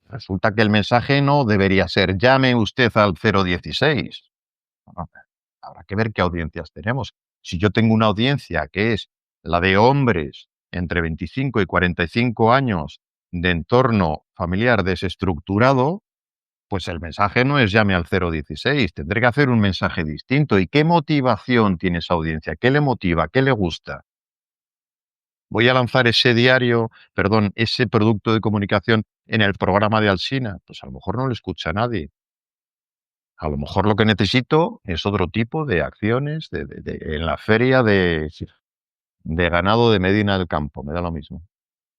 Speaker 2: Resulta que el mensaje no debería ser llame usted al 016. No, habrá que ver qué audiencias tenemos. Si yo tengo una audiencia que es la de hombres entre 25 y 45 años de entorno familiar desestructurado, pues el mensaje no es llame al 016, tendré que hacer un mensaje distinto. ¿Y qué motivación tiene esa audiencia? ¿Qué le motiva? ¿Qué le gusta? ¿Voy a lanzar ese producto de comunicación en el programa de Alsina? Pues a lo mejor no lo escucha nadie. A lo mejor lo que necesito es otro tipo de acciones en la feria de ganado de Medina del Campo, me da lo mismo.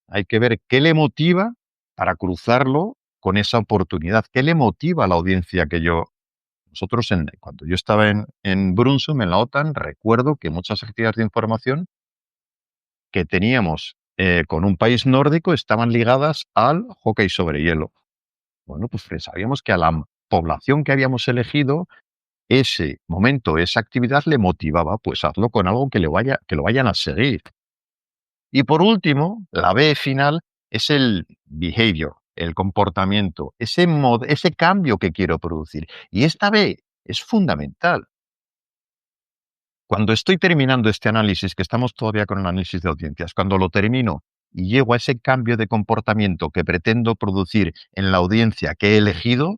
Speaker 2: Hay que ver qué le motiva para cruzarlo con esa oportunidad, qué le motiva a la audiencia que yo. Nosotros, cuando yo estaba en Brunssum, en la OTAN, recuerdo que muchas actividades de información que teníamos con un país nórdico estaban ligadas al hockey sobre hielo. Bueno, pues sabíamos que a la población que habíamos elegido, ese momento, esa actividad le motivaba, pues hazlo con algo que lo vayan a seguir. Y por último, la B final es el behavior, el comportamiento, ese cambio que quiero producir. Y esta B es fundamental. Cuando estoy terminando este análisis, que estamos todavía con el análisis de audiencias, cuando lo termino y llego a ese cambio de comportamiento que pretendo producir en la audiencia que he elegido,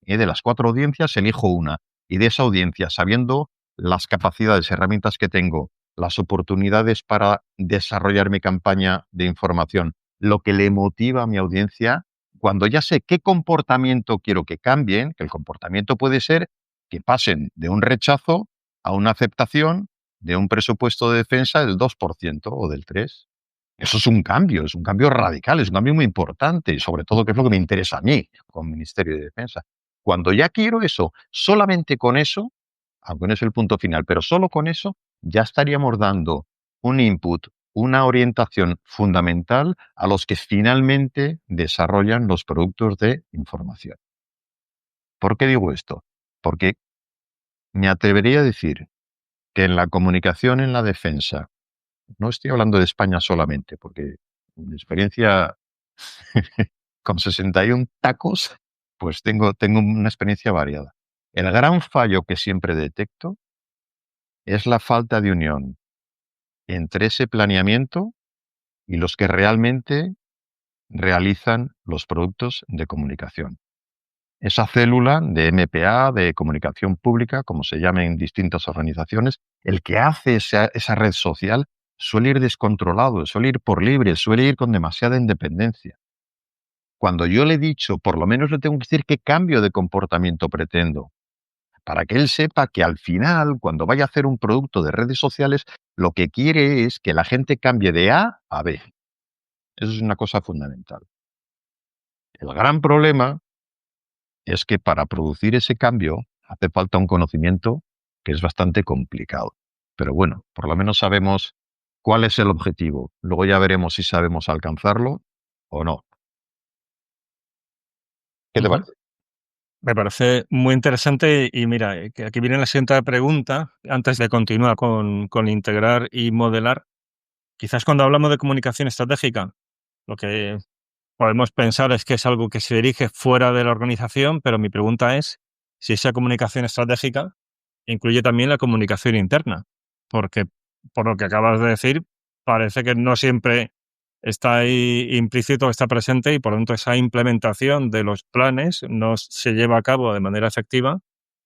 Speaker 2: de las 4 audiencias elijo una. Y de esa audiencia, sabiendo las capacidades, herramientas que tengo, las oportunidades para desarrollar mi campaña de información, lo que le motiva a mi audiencia, cuando ya sé qué comportamiento quiero que cambien, que el comportamiento puede ser que pasen de un rechazo a una aceptación de un presupuesto de defensa del 2% o del 3%. Eso es un cambio radical, es un cambio muy importante y sobre todo que es lo que me interesa a mí como Ministerio de Defensa. Cuando ya quiero eso, solamente con eso, aunque no es el punto final, pero solo con eso, ya estaríamos dando un input, una orientación fundamental a los que finalmente desarrollan los productos de información. ¿Por qué digo esto? Porque me atrevería a decir que en la comunicación en la defensa, no estoy hablando de España solamente, porque mi experiencia con 61 tacos, pues tengo una experiencia variada. El gran fallo que siempre detecto es la falta de unión entre ese planeamiento y los que realmente realizan los productos de comunicación. Esa célula de MPA, de comunicación pública, como se llama en distintas organizaciones, el que hace esa red social suele ir descontrolado, suele ir por libre, suele ir con demasiada independencia. Cuando yo le he dicho, por lo menos le tengo que decir qué cambio de comportamiento pretendo, para que él sepa que al final, cuando vaya a hacer un producto de redes sociales, lo que quiere es que la gente cambie de A a B. Eso es una cosa fundamental. El gran problema es que para producir ese cambio hace falta un conocimiento que es bastante complicado. Pero bueno, por lo menos sabemos cuál es el objetivo. Luego ya veremos si sabemos alcanzarlo o no. ¿Qué te
Speaker 1: Ujú.
Speaker 2: parece?
Speaker 1: Me parece muy interesante y mira, que aquí viene la siguiente pregunta, antes de continuar con integrar y modelar. Quizás cuando hablamos de comunicación estratégica, lo que podemos pensar es que es algo que se dirige fuera de la organización, pero mi pregunta es si esa comunicación estratégica incluye también la comunicación interna, porque por lo que acabas de decir, parece que no siempre está ahí implícito, está presente y por lo tanto esa implementación de los planes no se lleva a cabo de manera efectiva,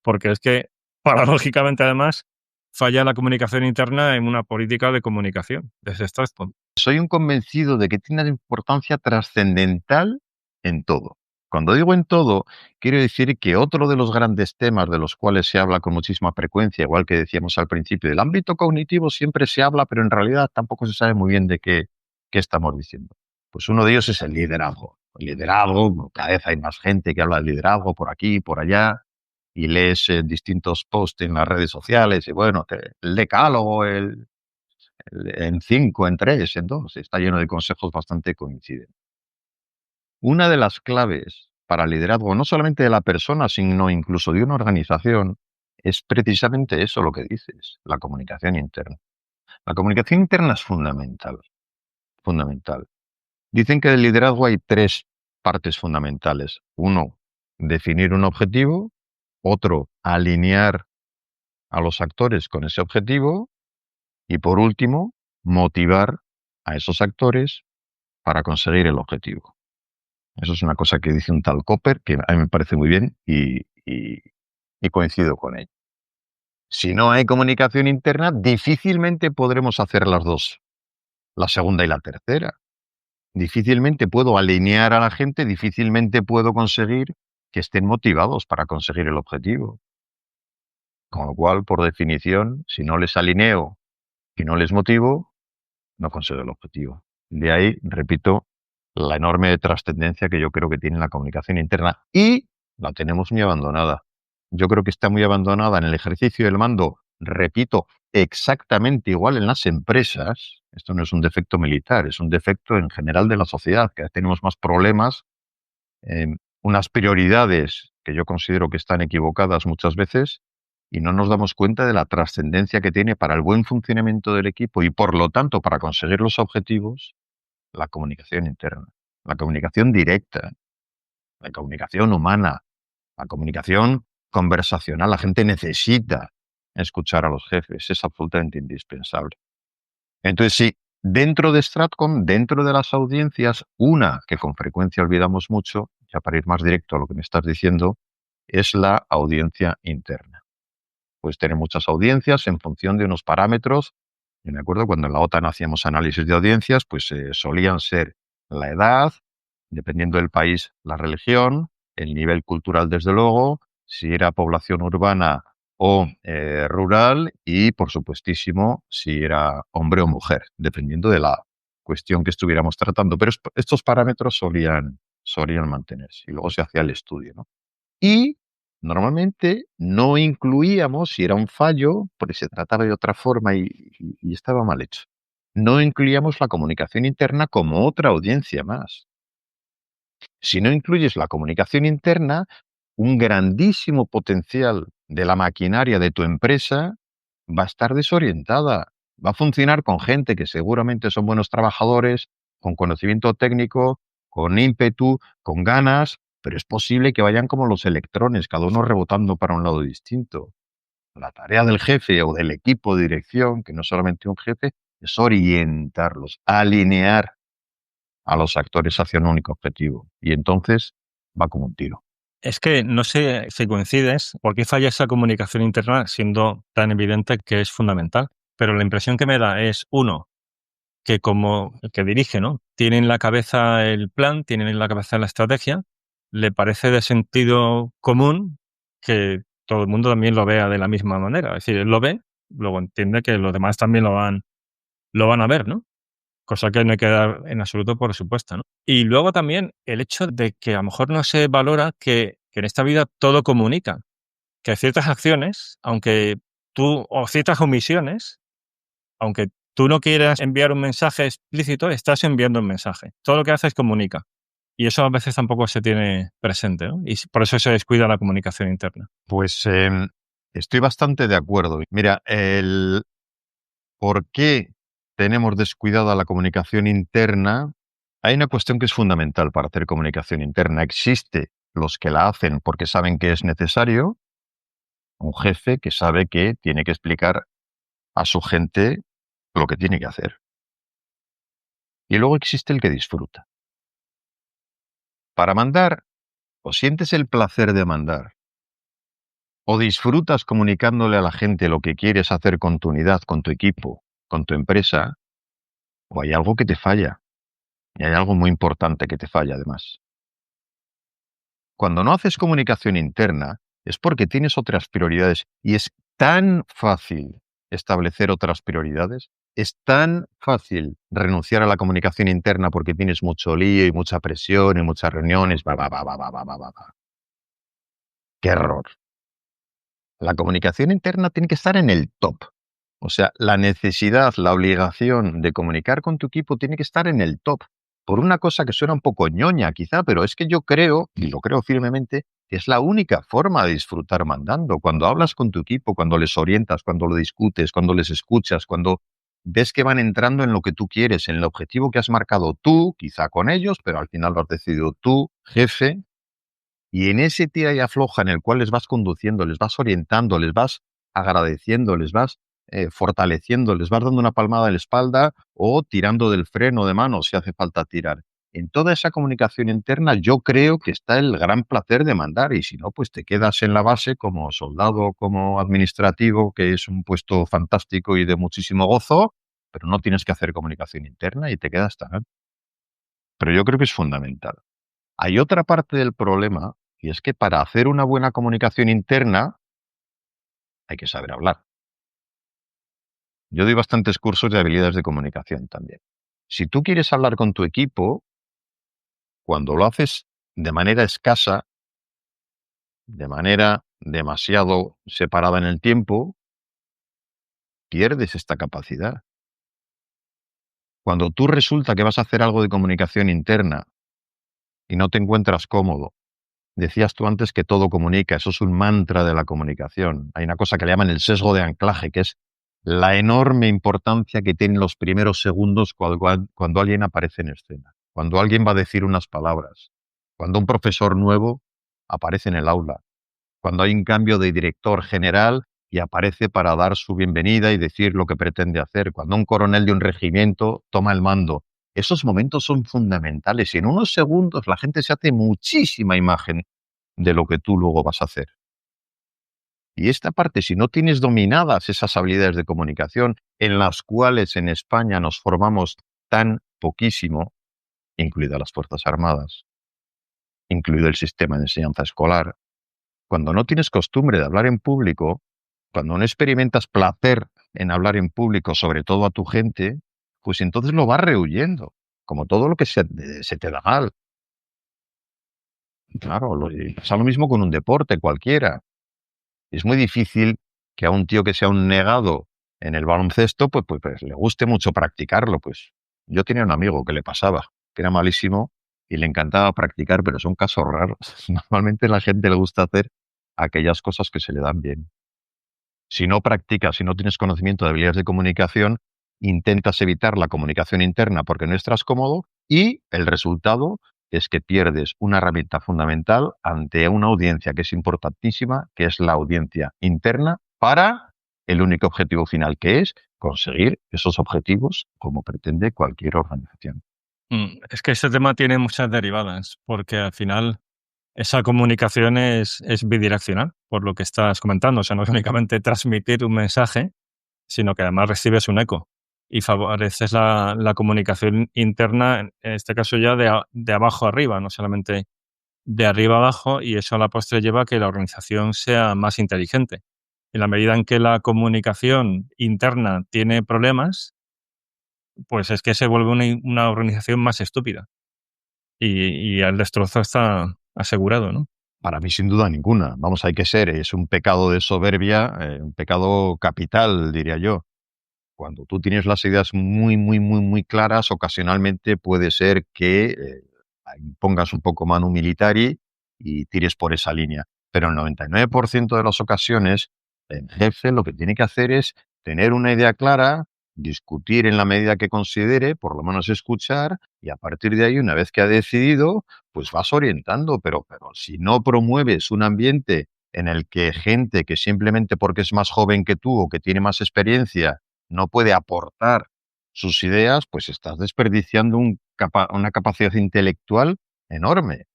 Speaker 1: porque es que paradójicamente además falla la comunicación interna en una política de comunicación desde este punto.
Speaker 2: Soy un convencido de que tiene una importancia trascendental en todo. Cuando digo en todo, quiero decir que otro de los grandes temas de los cuales se habla con muchísima frecuencia, igual que decíamos al principio, del ámbito cognitivo siempre se habla, pero en realidad tampoco se sabe muy bien de qué estamos diciendo. Pues uno de ellos es el liderazgo. El liderazgo, cada vez hay más gente que habla de liderazgo por aquí, por allá, y lees distintos posts en las redes sociales, y bueno, el decálogo, en 5, en 3, en 2, está lleno de consejos bastante coincidentes. Una de las claves para el liderazgo, no solamente de la persona, sino incluso de una organización, es precisamente eso lo que dices, la comunicación interna. La comunicación interna es fundamental, fundamental. Dicen que del liderazgo hay tres partes fundamentales. Uno, definir un objetivo. Otro, alinear a los actores con ese objetivo. Y por último, motivar a esos actores para conseguir el objetivo. Eso es una cosa que dice un tal Copper, que a mí me parece muy bien y coincido con él. Si no hay comunicación interna, difícilmente podremos hacer las dos, la segunda y la tercera. Difícilmente puedo alinear a la gente, difícilmente puedo conseguir que estén motivados para conseguir el objetivo. Con lo cual, por definición, si no les alineo y no les motivo, no consigo el objetivo. De ahí, repito, la enorme trascendencia que yo creo que tiene la comunicación interna y la tenemos muy abandonada. Yo creo que está muy abandonada en el ejercicio del mando, repito, exactamente igual en las empresas. Esto no es un defecto militar, es un defecto en general de la sociedad, que tenemos más problemas, unas prioridades que yo considero que están equivocadas muchas veces y no nos damos cuenta de la trascendencia que tiene para el buen funcionamiento del equipo y, por lo tanto, para conseguir los objetivos, la comunicación interna, la comunicación directa, la comunicación humana, la comunicación conversacional. La gente necesita escuchar a los jefes, es absolutamente indispensable. Entonces, sí, dentro de Stratcom, dentro de las audiencias, una que con frecuencia olvidamos mucho, ya para ir más directo a lo que me estás diciendo, es la audiencia interna. Pues tener muchas audiencias en función de unos parámetros. Yo me acuerdo cuando en la OTAN hacíamos análisis de audiencias, pues solían ser la edad, dependiendo del país, la religión, el nivel cultural, desde luego, si era población urbana o rural y, por supuestísimo, si era hombre o mujer, dependiendo de la cuestión que estuviéramos tratando. Pero estos parámetros solían mantenerse y luego se hacía el estudio, ¿no? Y normalmente no incluíamos, si era un fallo, porque se trataba de otra forma y estaba mal hecho. no incluíamos la comunicación interna como otra audiencia más. Si no incluyes la comunicación interna, un grandísimo potencial de la maquinaria de tu empresa va a estar desorientada. Va a funcionar con gente que seguramente son buenos trabajadores, con conocimiento técnico, con ímpetu, con ganas, pero es posible que vayan como los electrones, cada uno rebotando para un lado distinto. La tarea del jefe o del equipo de dirección, que no es solamente un jefe, es orientarlos, alinear a los actores hacia un único objetivo. Y entonces va como un tiro.
Speaker 1: Es que no sé si coincides, ¿por qué falla esa comunicación interna siendo tan evidente que es fundamental? Pero la impresión que me da es, uno, que como el que dirige, ¿no? Tiene en la cabeza el plan, tiene en la cabeza la estrategia, le parece de sentido común que todo el mundo también lo vea de la misma manera. Es decir, él lo ve, luego entiende que los demás también lo van a ver, ¿no? Cosa que no hay que dar en absoluto por supuesto, ¿no? Y luego también el hecho de que a lo mejor no se valora que en esta vida todo comunica, que ciertas acciones, aunque tú, o ciertas omisiones, aunque tú no quieras enviar un mensaje explícito, estás enviando un mensaje. Todo lo que haces comunica. Y eso a veces tampoco se tiene presente, ¿no? Y por eso se descuida la comunicación interna.
Speaker 2: Pues estoy bastante de acuerdo. Mira, el por qué tenemos descuidada la comunicación interna, hay una cuestión que es fundamental para hacer comunicación interna. Existe los que la hacen porque saben que es necesario, un jefe que sabe que tiene que explicar a su gente lo que tiene que hacer. Y luego existe el que disfruta. Para mandar, o sientes el placer de mandar, o disfrutas comunicándole a la gente lo que quieres hacer con tu unidad, con tu equipo, con tu empresa, o hay algo que te falla. Y hay algo muy importante que te falla además. Cuando no haces comunicación interna es porque tienes otras prioridades y es tan fácil establecer otras prioridades, es tan fácil renunciar a la comunicación interna porque tienes mucho lío y mucha presión y muchas reuniones. ¡Qué error! La comunicación interna tiene que estar en el top. O sea, la necesidad, la obligación de comunicar con tu equipo tiene que estar en el top. Por una cosa que suena un poco ñoña quizá, pero es que yo creo, y lo creo firmemente, que es la única forma de disfrutar mandando. Cuando hablas con tu equipo, cuando les orientas, cuando lo discutes, cuando les escuchas, cuando ves que van entrando en lo que tú quieres, en el objetivo que has marcado tú, quizá con ellos, pero al final lo has decidido tú, jefe, y en ese tira y afloja en el cual les vas conduciendo, les vas orientando, les vas agradeciendo, les vas fortaleciendo, les vas dando una palmada en la espalda o tirando del freno de mano si hace falta tirar. En toda esa comunicación interna yo creo que está el gran placer de mandar y si no, pues te quedas en la base como soldado, como administrativo, que es un puesto fantástico y de muchísimo gozo, pero no tienes que hacer comunicación interna y te quedas tan. Pero yo creo que es fundamental. Hay otra parte del problema, y es que para hacer una buena comunicación interna hay que saber hablar. Yo doy bastantes cursos de habilidades de comunicación también. Si tú quieres hablar con tu equipo, cuando lo haces de manera escasa, de manera demasiado separada en el tiempo, pierdes esta capacidad. Cuando tú resulta que vas a hacer algo de comunicación interna y no te encuentras cómodo. Decías tú antes que todo comunica, eso es un mantra de la comunicación. Hay una cosa que le llaman el sesgo de anclaje, que es la enorme importancia que tienen los primeros segundos cuando alguien aparece en escena, cuando alguien va a decir unas palabras, cuando un profesor nuevo aparece en el aula, cuando hay un cambio de director general y aparece para dar su bienvenida y decir lo que pretende hacer, cuando un coronel de un regimiento toma el mando. Esos momentos son fundamentales y en unos segundos la gente se hace muchísima imagen de lo que tú luego vas a hacer. Y esta parte, si no tienes dominadas esas habilidades de comunicación en las cuales en España nos formamos tan poquísimo, incluidas las Fuerzas Armadas, incluido el sistema de enseñanza escolar, cuando no tienes costumbre de hablar en público, cuando no experimentas placer en hablar en público, sobre todo a tu gente, pues entonces lo vas rehuyendo, como todo lo que se te da mal. Claro, pasa lo mismo con un deporte cualquiera. Es muy difícil que a un tío que sea un negado en el baloncesto, pues le guste mucho practicarlo. Pues yo tenía un amigo que le pasaba, que era malísimo y le encantaba practicar, pero son casos raros. Normalmente a la gente le gusta hacer aquellas cosas que se le dan bien. Si no practicas, si no tienes conocimiento de habilidades de comunicación, intentas evitar la comunicación interna porque no estás cómodo y el resultado es que pierdes una herramienta fundamental ante una audiencia que es importantísima, que es la audiencia interna para el único objetivo final, que es conseguir esos objetivos como pretende cualquier organización.
Speaker 1: Es que este tema tiene muchas derivadas, porque al final esa comunicación es bidireccional, por lo que estás comentando. O sea, no es únicamente transmitir un mensaje, sino que además recibes un eco y favoreces la comunicación interna, en este caso ya de abajo a arriba, no solamente de arriba a abajo, y eso a la postre lleva a que la organización sea más inteligente. En la medida en que la comunicación interna tiene problemas, pues es que se vuelve una organización más estúpida y el destrozo está asegurado, ¿no?
Speaker 2: Para mí, sin duda ninguna. Vamos, hay que ser, es un pecado de soberbia, un pecado capital, diría yo. Cuando tú tienes las ideas muy, muy, muy, muy claras, ocasionalmente puede ser que pongas un poco manu militari y tires por esa línea. Pero el 99% de las ocasiones, el jefe lo que tiene que hacer es tener una idea clara, discutir en la medida que considere, por lo menos escuchar, y a partir de ahí, una vez que ha decidido, pues vas orientando. Pero si no promueves un ambiente en el que gente que simplemente porque es más joven que tú o que tiene más experiencia no puede aportar sus ideas, pues estás desperdiciando una capacidad intelectual enorme.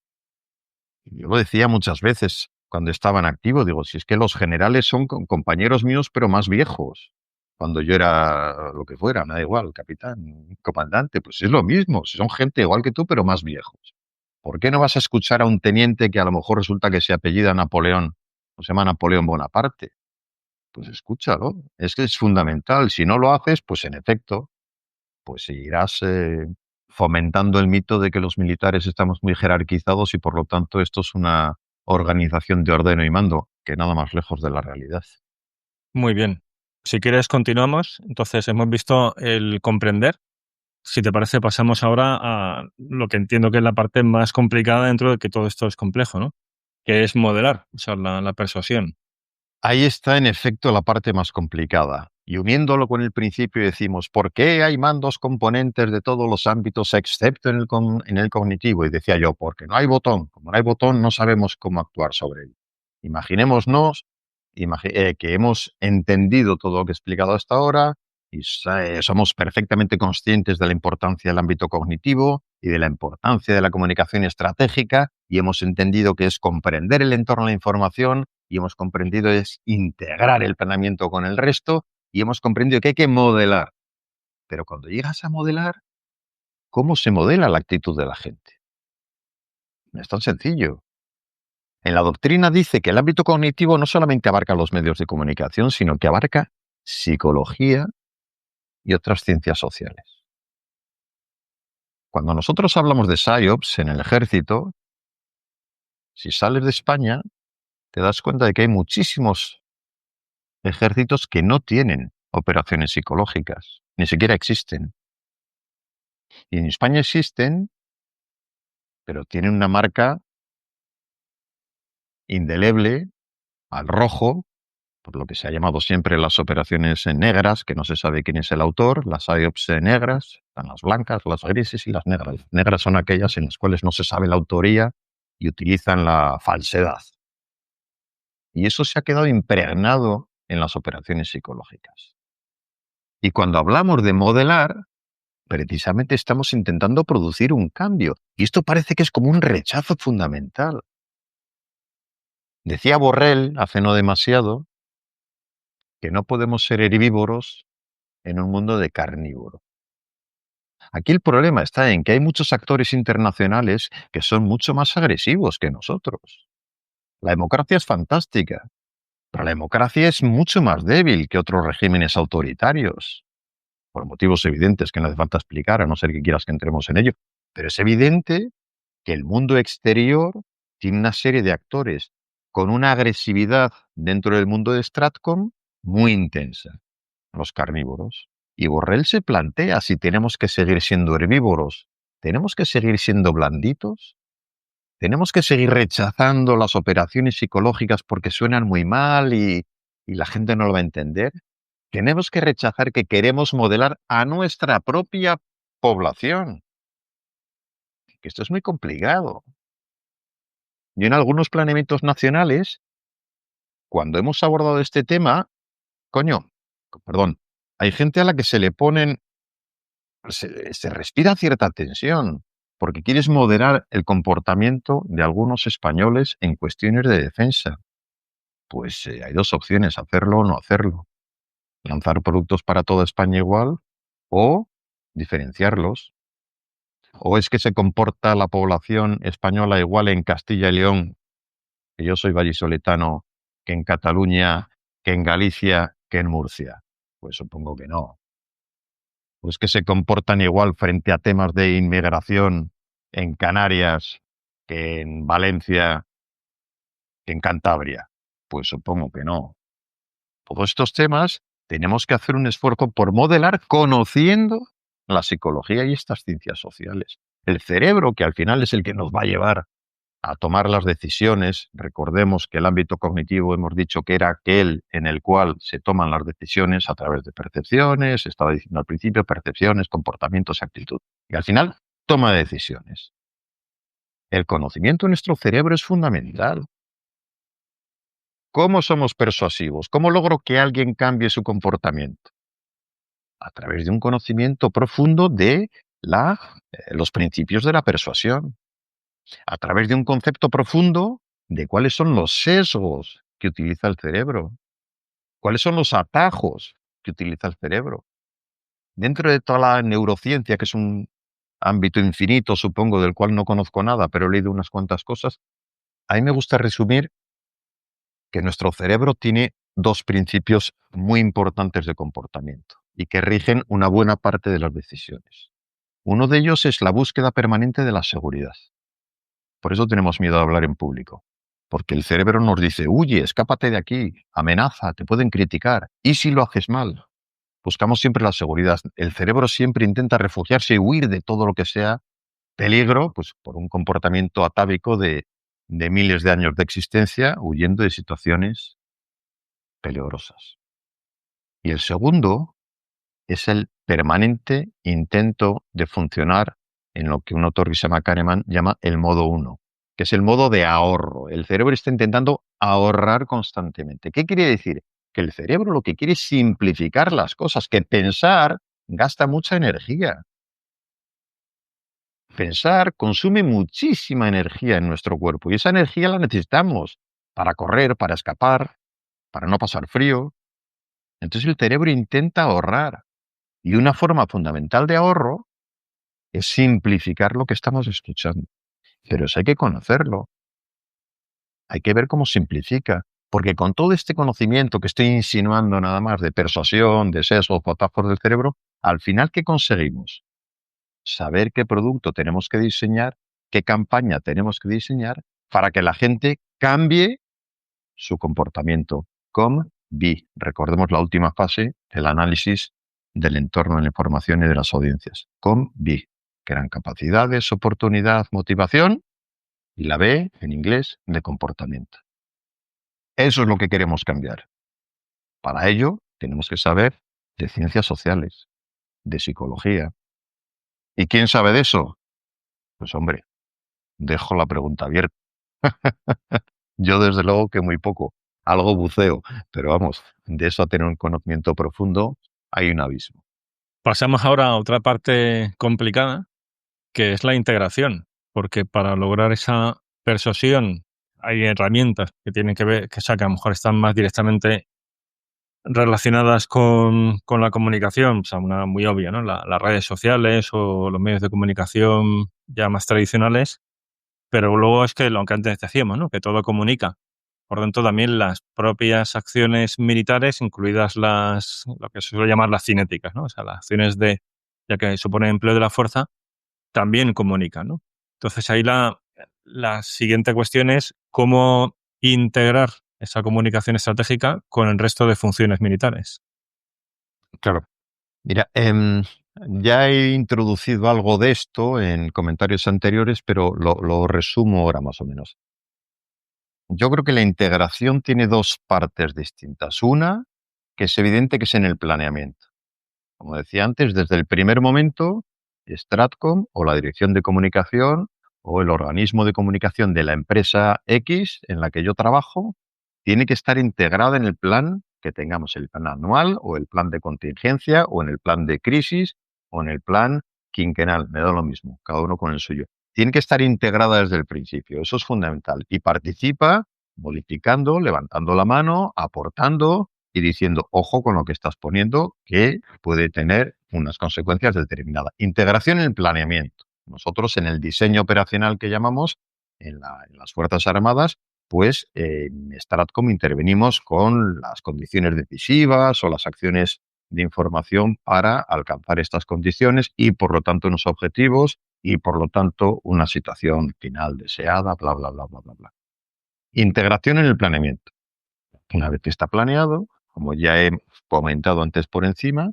Speaker 2: Yo lo decía muchas veces cuando estaba en activo, digo, si es que los generales son compañeros míos, pero más viejos. Cuando yo era lo que fuera, me da igual, capitán, comandante, pues es lo mismo, si son gente igual que tú, pero más viejos. ¿Por qué no vas a escuchar a un teniente que a lo mejor resulta que se apellida Napoleón o se llama Napoleón Bonaparte? Pues escúchalo, es que es fundamental. Si no lo haces, pues en efecto, pues seguirás fomentando el mito de que los militares estamos muy jerarquizados y por lo tanto esto es una organización de ordeno y mando, que nada más lejos de la realidad.
Speaker 1: Muy bien. Si quieres, continuamos. Entonces, hemos visto el comprender. Si te parece, pasamos ahora a lo que entiendo que es la parte más complicada dentro de que todo esto es complejo, ¿no? Que es modelar, o sea, la persuasión.
Speaker 2: Ahí está en efecto la parte más complicada. Y uniéndolo con el principio decimos, ¿por qué hay mandos componentes de todos los ámbitos excepto en el cognitivo? Y decía yo, porque no hay botón. Como no hay botón, no sabemos cómo actuar sobre él. Imaginémonos que hemos entendido todo lo que he explicado hasta ahora y somos perfectamente conscientes de la importancia del ámbito cognitivo y de la importancia de la comunicación estratégica y hemos entendido que es comprender el entorno de la información y hemos comprendido es integrar el planeamiento con el resto y hemos comprendido que hay que modelar. Pero cuando llegas a modelar, ¿cómo se modela la actitud de la gente? No es tan sencillo. En la doctrina dice que el ámbito cognitivo no solamente abarca los medios de comunicación, sino que abarca psicología y otras ciencias sociales. Cuando nosotros hablamos de PSYOPs en el ejército, si sales de España, te das cuenta de que hay muchísimos ejércitos que no tienen operaciones psicológicas, ni siquiera existen. Y en España existen, pero tienen una marca indeleble al rojo, por lo que se ha llamado siempre las operaciones negras, que no se sabe quién es el autor, las IOPS negras, están las blancas, las grises y las negras. Las negras son aquellas en las cuales no se sabe la autoría y utilizan la falsedad. Y eso se ha quedado impregnado en las operaciones psicológicas. Y cuando hablamos de modelar, precisamente estamos intentando producir un cambio. Y esto parece que es como un rechazo fundamental. Decía Borrell, hace no demasiado, que no podemos ser herbívoros en un mundo de carnívoro. Aquí el problema está en que hay muchos actores internacionales que son mucho más agresivos que nosotros. La democracia es fantástica, pero la democracia es mucho más débil que otros regímenes autoritarios, por motivos evidentes que no hace falta explicar, a no ser que quieras que entremos en ello. Pero es evidente que el mundo exterior tiene una serie de actores con una agresividad dentro del mundo de Stratcom muy intensa. los carnívoros. Y Borrell se plantea si tenemos que seguir siendo herbívoros, tenemos que seguir siendo blanditos, tenemos que seguir rechazando las operaciones psicológicas porque suenan muy mal y la gente no lo va a entender. Tenemos que rechazar que queremos modelar a nuestra propia población, que esto es muy complicado. Y en algunos planeamientos nacionales, cuando hemos abordado este tema, coño, perdón, hay gente a la que se le ponen, se respira cierta tensión, porque quieres moderar el comportamiento de algunos españoles en cuestiones de defensa. Pues hay dos opciones, hacerlo o no hacerlo. Lanzar productos para toda España igual o diferenciarlos. ¿O es que se comporta la población española igual en Castilla y León, que yo soy vallisoletano, que en Cataluña, que en Galicia, que en Murcia? Pues supongo que no. ¿O es que se comportan igual frente a temas de inmigración en Canarias, que en Valencia, que en Cantabria? Pues supongo que no. Todos estos temas tenemos que hacer un esfuerzo por modelar conociendo la psicología y estas ciencias sociales. El cerebro, que al final es el que nos va a llevar a tomar las decisiones. Recordemos que el ámbito cognitivo hemos dicho que era aquel en el cual se toman las decisiones a través de percepciones, estaba diciendo al principio, percepciones, comportamientos y actitud. Y al final, toma de decisiones. El conocimiento en nuestro cerebro es fundamental. ¿Cómo somos persuasivos? ¿Cómo logro que alguien cambie su comportamiento? A través de un conocimiento profundo de los principios de la persuasión, a través de un concepto profundo de cuáles son los sesgos que utiliza el cerebro, cuáles son los atajos que utiliza el cerebro. Dentro de toda la neurociencia, que es un ámbito infinito, supongo, del cual no conozco nada, pero he leído unas cuantas cosas, a mí me gusta resumir que nuestro cerebro tiene dos principios muy importantes de comportamiento y que rigen una buena parte de las decisiones. Uno de ellos es la búsqueda permanente de la seguridad. Por eso tenemos miedo a hablar en público, porque el cerebro nos dice, huye, escápate de aquí, amenaza, te pueden criticar. ¿Y si lo haces mal? Buscamos siempre la seguridad. El cerebro siempre intenta refugiarse y huir de todo lo que sea peligro, pues por un comportamiento atávico de miles de años de existencia, huyendo de situaciones peligrosas. Y el segundo es el permanente intento de funcionar en lo que un autor que se llama Kahneman llama el modo uno, que es el modo de ahorro. El cerebro está intentando ahorrar constantemente. ¿Qué quiere decir? Que el cerebro lo que quiere es simplificar las cosas, que pensar gasta mucha energía. Pensar consume muchísima energía en nuestro cuerpo y esa energía la necesitamos para correr, para escapar, para no pasar frío. Entonces el cerebro intenta ahorrar y una forma fundamental de ahorro es simplificar lo que estamos escuchando. Pero eso hay que conocerlo, hay que ver cómo simplifica, porque con todo este conocimiento que estoy insinuando nada más de persuasión, de sesgos, atajos del cerebro, al final, ¿qué conseguimos? Saber qué producto tenemos que diseñar, qué campaña tenemos que diseñar para que la gente cambie su comportamiento. Com-bi. Recordemos la última fase del análisis del entorno de la información y de las audiencias. Com-bi, que eran capacidades, oportunidad, motivación, y la B, en inglés, de comportamiento. Eso es lo que queremos cambiar. Para ello, tenemos que saber de ciencias sociales, de psicología. ¿Y quién sabe de eso? Pues hombre, dejo la pregunta abierta. Yo desde luego que muy poco, algo buceo, pero vamos, de eso a tener un conocimiento profundo hay un abismo.
Speaker 1: Pasamos ahora a otra parte complicada, que es la integración, porque para lograr esa persuasión hay herramientas que tienen que ver, que, o sea, que a lo mejor están más directamente relacionadas con la comunicación, o sea, una muy obvia, ¿no? Las redes sociales o los medios de comunicación ya más tradicionales, pero luego es que lo que antes decíamos, ¿no? Que todo comunica. Por tanto, también las propias acciones militares, incluidas lo que se suele llamar las cinéticas, ¿no? O sea, las acciones ya que supone empleo de la fuerza, también comunican, ¿no? Entonces, ahí la siguiente cuestión es cómo integrar esa comunicación estratégica con el resto de funciones militares.
Speaker 2: Claro. Mira, ya he introducido algo de esto en comentarios anteriores, pero lo resumo ahora más o menos. Yo creo que la integración tiene dos partes distintas. Una, que es evidente que es en el planeamiento. Como decía antes, desde el primer momento, Stratcom o la dirección de comunicación o el organismo de comunicación de la empresa X en la que yo trabajo tiene que estar integrada en el plan que tengamos, el plan anual o el plan de contingencia o en el plan de crisis o en el plan quinquenal, me da lo mismo, cada uno con el suyo. Tiene que estar integrada desde el principio, eso es fundamental. Y participa modificando, levantando la mano, aportando y diciendo, ojo con lo que estás poniendo, que puede tener unas consecuencias determinadas. Integración en el planeamiento. Nosotros en el diseño operacional que llamamos, en las Fuerzas Armadas, pues en Stratcom intervenimos con las condiciones decisivas o las acciones de información para alcanzar estas condiciones y por lo tanto unos objetivos y por lo tanto una situación final deseada, bla, bla, bla, bla, bla, bla. Integración en el planeamiento. Una vez que está planeado, como ya he comentado antes por encima,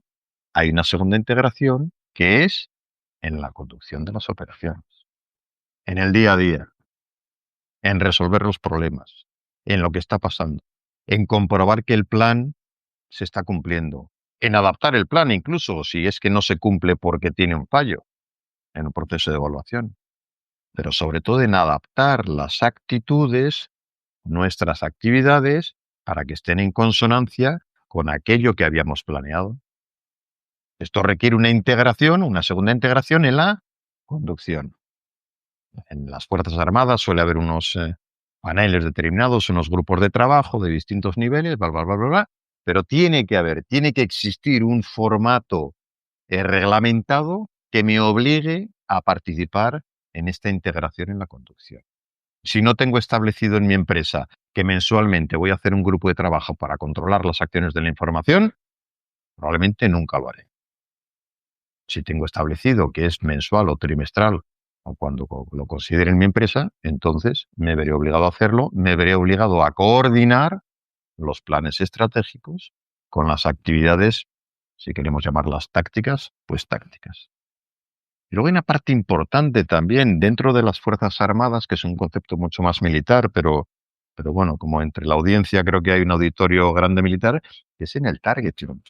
Speaker 2: hay una segunda integración que es en la conducción de las operaciones, en el día a día, en resolver los problemas, en lo que está pasando, en comprobar que el plan se está cumpliendo, en adaptar el plan incluso si es que no se cumple porque tiene un fallo en un proceso de evaluación, pero sobre todo en adaptar las actitudes, nuestras actividades, para que estén en consonancia con aquello que habíamos planeado. Esto requiere una integración, una segunda integración en la conducción. En las Fuerzas Armadas suele haber unos paneles determinados, unos grupos de trabajo de distintos niveles, bla, bla, bla, bla, bla, pero tiene que existir un formato reglamentado que me obligue a participar en esta integración en la conducción. Si no tengo establecido en mi empresa que mensualmente voy a hacer un grupo de trabajo para controlar las acciones de la información, probablemente nunca lo haré. Si tengo establecido que es mensual o trimestral o cuando lo considere en mi empresa, entonces me veré obligado a hacerlo, me veré obligado a coordinar los planes estratégicos con las actividades, si queremos llamarlas tácticas, pues tácticas. Y luego hay una parte importante también dentro de las Fuerzas Armadas, que es un concepto mucho más militar, pero bueno, como entre la audiencia creo que hay un auditorio grande militar, que es en el targeting.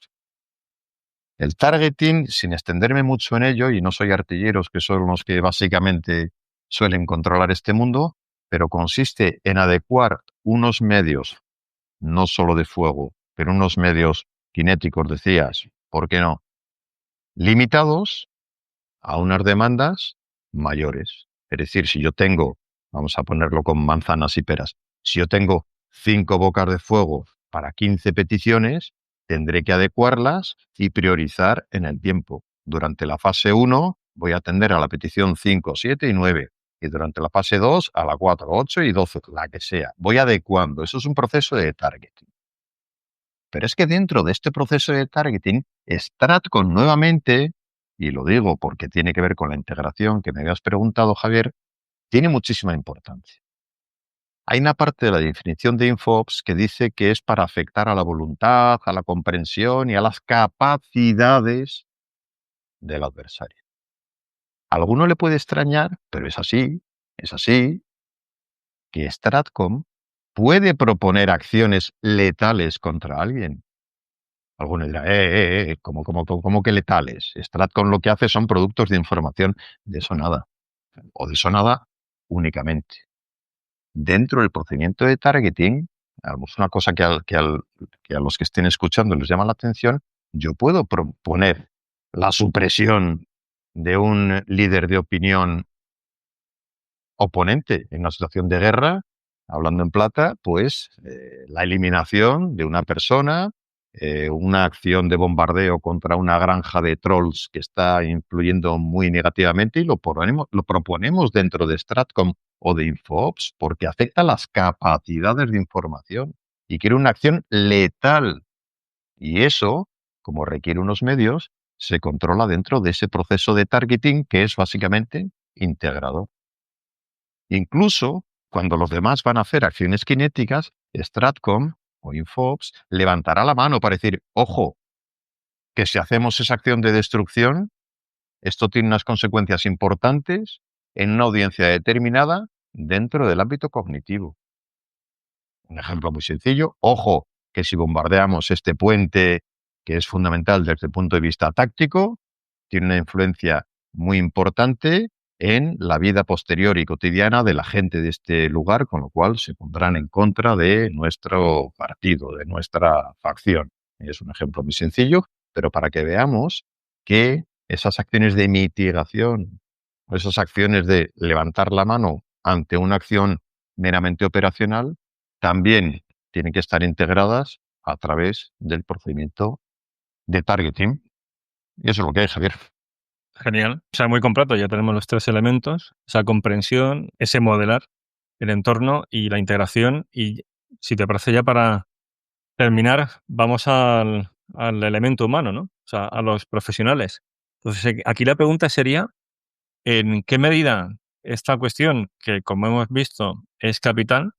Speaker 2: El targeting, sin extenderme mucho en ello, y no soy artilleros, que son los que básicamente suelen controlar este mundo, pero consiste en adecuar unos medios, no solo de fuego, pero unos medios cinéticos, decías, ¿por qué no? Limitados a unas demandas mayores. Es decir, si yo tengo, vamos a ponerlo con manzanas y peras, si yo tengo 5 bocas de fuego para 15 peticiones, tendré que adecuarlas y priorizar en el tiempo. Durante la fase 1 voy a atender a la petición 5, 7 y 9. Y durante la fase 2 a la 4, 8 y 12, la que sea. Voy adecuando. Eso es un proceso de targeting. Pero es que dentro de este proceso de targeting, Stratcom nuevamente, y lo digo porque tiene que ver con la integración que me habías preguntado, Javier, tiene muchísima importancia. Hay una parte de la definición de InfoOps que dice que es para afectar a la voluntad, a la comprensión y a las capacidades del adversario. A alguno le puede extrañar, pero es así, que Stratcom puede proponer acciones letales contra alguien. Algunos dirán, ¿cómo que letales? Stratcom lo que hace son productos de información. De eso nada. O de eso nada únicamente. Dentro del procedimiento de targeting, es una cosa que a los que estén escuchando les llama la atención, yo puedo proponer la supresión de un líder de opinión oponente en una situación de guerra, hablando en plata, pues la eliminación de una persona, una acción de bombardeo contra una granja de trolls que está influyendo muy negativamente y lo proponemos dentro de Stratcom o de InfoOps porque afecta las capacidades de información y quiere una acción letal. Y eso, como requiere unos medios, se controla dentro de ese proceso de targeting que es básicamente integrador. Incluso cuando los demás van a hacer acciones cinéticas, Stratcom o InfoOps levantará la mano para decir, ojo, que si hacemos esa acción de destrucción, esto tiene unas consecuencias importantes en una audiencia determinada dentro del ámbito cognitivo. Un ejemplo muy sencillo, ojo, que si bombardeamos este puente, que es fundamental desde el punto de vista táctico, tiene una influencia muy importante en la vida posterior y cotidiana de la gente de este lugar, con lo cual se pondrán en contra de nuestro partido, de nuestra facción. Es un ejemplo muy sencillo, pero para que veamos que esas acciones de mitigación, o esas acciones de levantar la mano ante una acción meramente operacional, también tienen que estar integradas a través del procedimiento de targeting. Y eso es lo que hay, Javier.
Speaker 1: Genial. O sea, muy completo. Ya tenemos los 3 elementos, esa comprensión, ese modelar el entorno y la integración. Y si te parece, ya para terminar, vamos al elemento humano, ¿no? O sea, a los profesionales. Entonces, aquí la pregunta sería, ¿en qué medida esta cuestión, que como hemos visto es capital,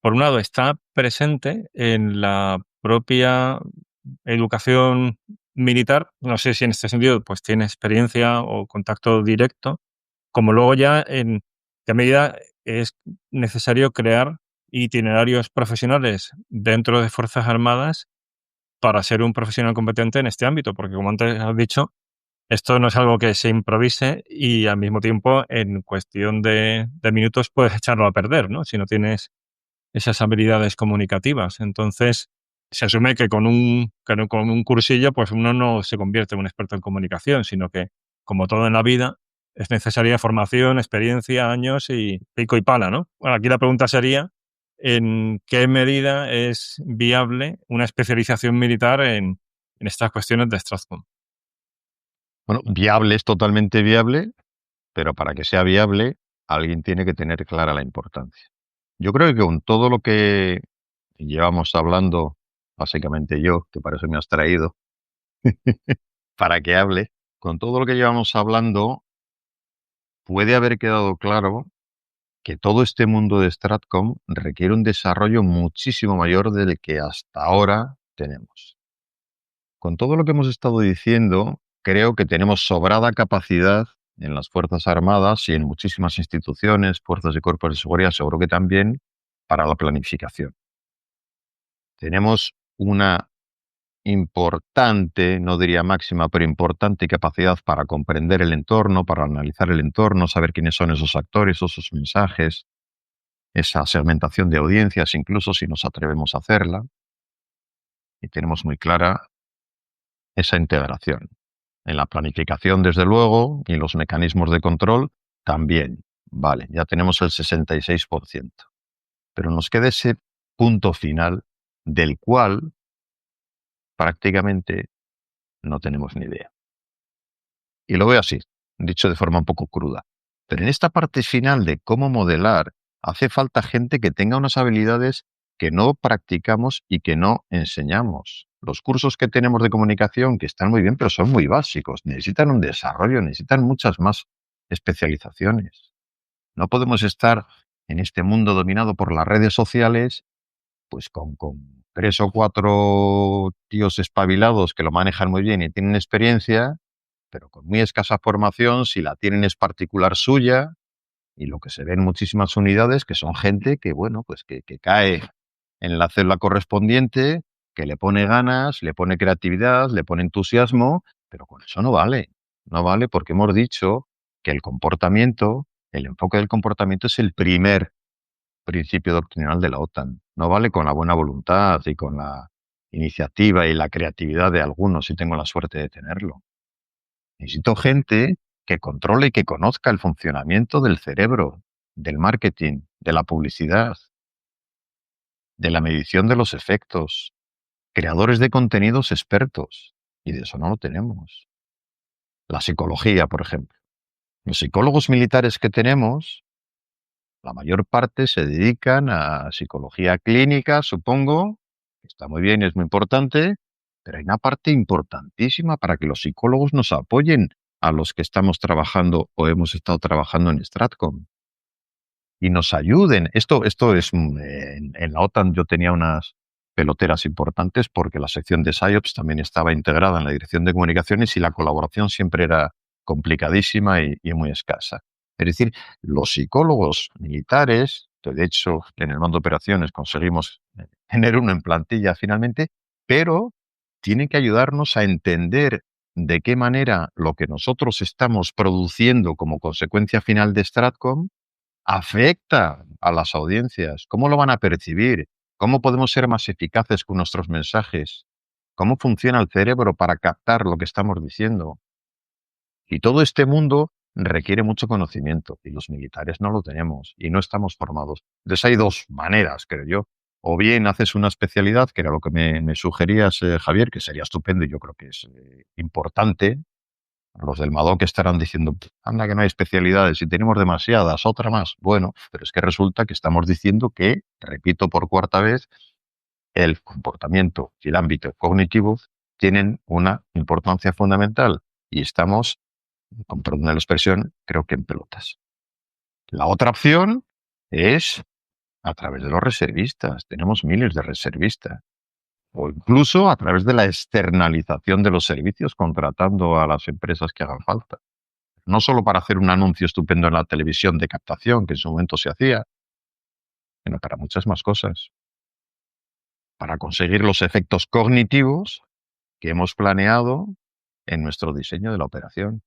Speaker 1: por un lado está presente en la propia educación militar? No sé si en este sentido pues tiene experiencia o contacto directo, como luego ya en qué medida es necesario crear itinerarios profesionales dentro de Fuerzas Armadas para ser un profesional competente en este ámbito, porque como antes has dicho, esto no es algo que se improvise y al mismo tiempo en cuestión de minutos puedes echarlo a perder, ¿no? Si no tienes esas habilidades comunicativas. Entonces, se asume que con un cursillo, pues uno no se convierte en un experto en comunicación, sino que, como todo en la vida, es necesaria formación, experiencia, años y pico y pala, ¿no? Bueno, aquí la pregunta sería, ¿en qué medida es viable una especialización militar en estas cuestiones de Stratcom?
Speaker 2: Bueno, viable es totalmente viable, pero para que sea viable, alguien tiene que tener clara la importancia. Yo creo que con todo lo que llevamos hablando, básicamente yo, que para eso me has traído, para que hable, con todo lo que llevamos hablando, puede haber quedado claro que todo este mundo de Stratcom requiere un desarrollo muchísimo mayor del que hasta ahora tenemos. Con todo lo que hemos estado diciendo, creo que tenemos sobrada capacidad en las Fuerzas Armadas y en muchísimas instituciones, fuerzas y cuerpos de seguridad, seguro que también, para la planificación. Tenemos una importante, no diría máxima, pero importante capacidad para comprender el entorno, para analizar el entorno, saber quiénes son esos actores, esos mensajes, esa segmentación de audiencias, incluso si nos atrevemos a hacerla. Y tenemos muy clara esa integración. En la planificación, desde luego, y en los mecanismos de control, también. Vale, ya tenemos el 66%. Pero nos queda ese punto final del cual prácticamente no tenemos ni idea. Y lo veo así, dicho de forma un poco cruda. Pero en esta parte final de cómo modelar, hace falta gente que tenga unas habilidades que no practicamos y que no enseñamos. Los cursos que tenemos de comunicación, que están muy bien, pero son muy básicos, necesitan un desarrollo, necesitan muchas más especializaciones. No podemos estar en este mundo dominado por las redes sociales, pues con 3 o 4 tíos espabilados que lo manejan muy bien y tienen experiencia, pero con muy escasa formación, si la tienen es particular suya, y lo que se ve en muchísimas unidades, que son gente que, bueno, pues que cae en la célula correspondiente, que le pone ganas, le pone creatividad, le pone entusiasmo, pero con eso no vale. No vale porque hemos dicho que el comportamiento, el enfoque del comportamiento es el primer principio doctrinal de la OTAN. No vale con la buena voluntad y con la iniciativa y la creatividad de algunos, si tengo la suerte de tenerlo. Necesito gente que controle y que conozca el funcionamiento del cerebro, del marketing, de la publicidad, de la medición de los efectos, creadores de contenidos expertos. Y de eso no lo tenemos. La psicología, por ejemplo. Los psicólogos militares que tenemos, la mayor parte se dedican a psicología clínica, supongo, que está muy bien y es muy importante, pero hay una parte importantísima para que los psicólogos nos apoyen a los que estamos trabajando o hemos estado trabajando en Stratcom y nos ayuden. Esto es, en la OTAN yo tenía peloteras importantes porque la sección de PsyOps también estaba integrada en la dirección de comunicaciones y la colaboración siempre era complicadísima y muy escasa. Es decir, los psicólogos militares, de hecho, en el mando de operaciones conseguimos tener uno en plantilla finalmente, pero tienen que ayudarnos a entender de qué manera lo que nosotros estamos produciendo como consecuencia final de Stratcom afecta a las audiencias, cómo lo van a percibir, cómo podemos ser más eficaces con nuestros mensajes, cómo funciona el cerebro para captar lo que estamos diciendo. Y todo este mundo requiere mucho conocimiento y los militares no lo tenemos y no estamos formados. Entonces hay dos maneras, creo yo. O bien haces una especialidad, que era lo que me sugerías, Javier, que sería estupendo y yo creo que es importante. Los del MADOC estarán diciendo, anda que no hay especialidades y tenemos demasiadas, otra más. Bueno, pero es que resulta que estamos diciendo que, repito por cuarta vez, el comportamiento y el ámbito cognitivo tienen una importancia fundamental y estamos, con perdón de la expresión, creo que en pelotas. La otra opción es a través de los reservistas. Tenemos miles de reservistas. O incluso a través de la externalización de los servicios, contratando a las empresas que hagan falta. No solo para hacer un anuncio estupendo en la televisión de captación, que en su momento se hacía, sino para muchas más cosas. Para conseguir los efectos cognitivos que hemos planeado en nuestro diseño de la operación.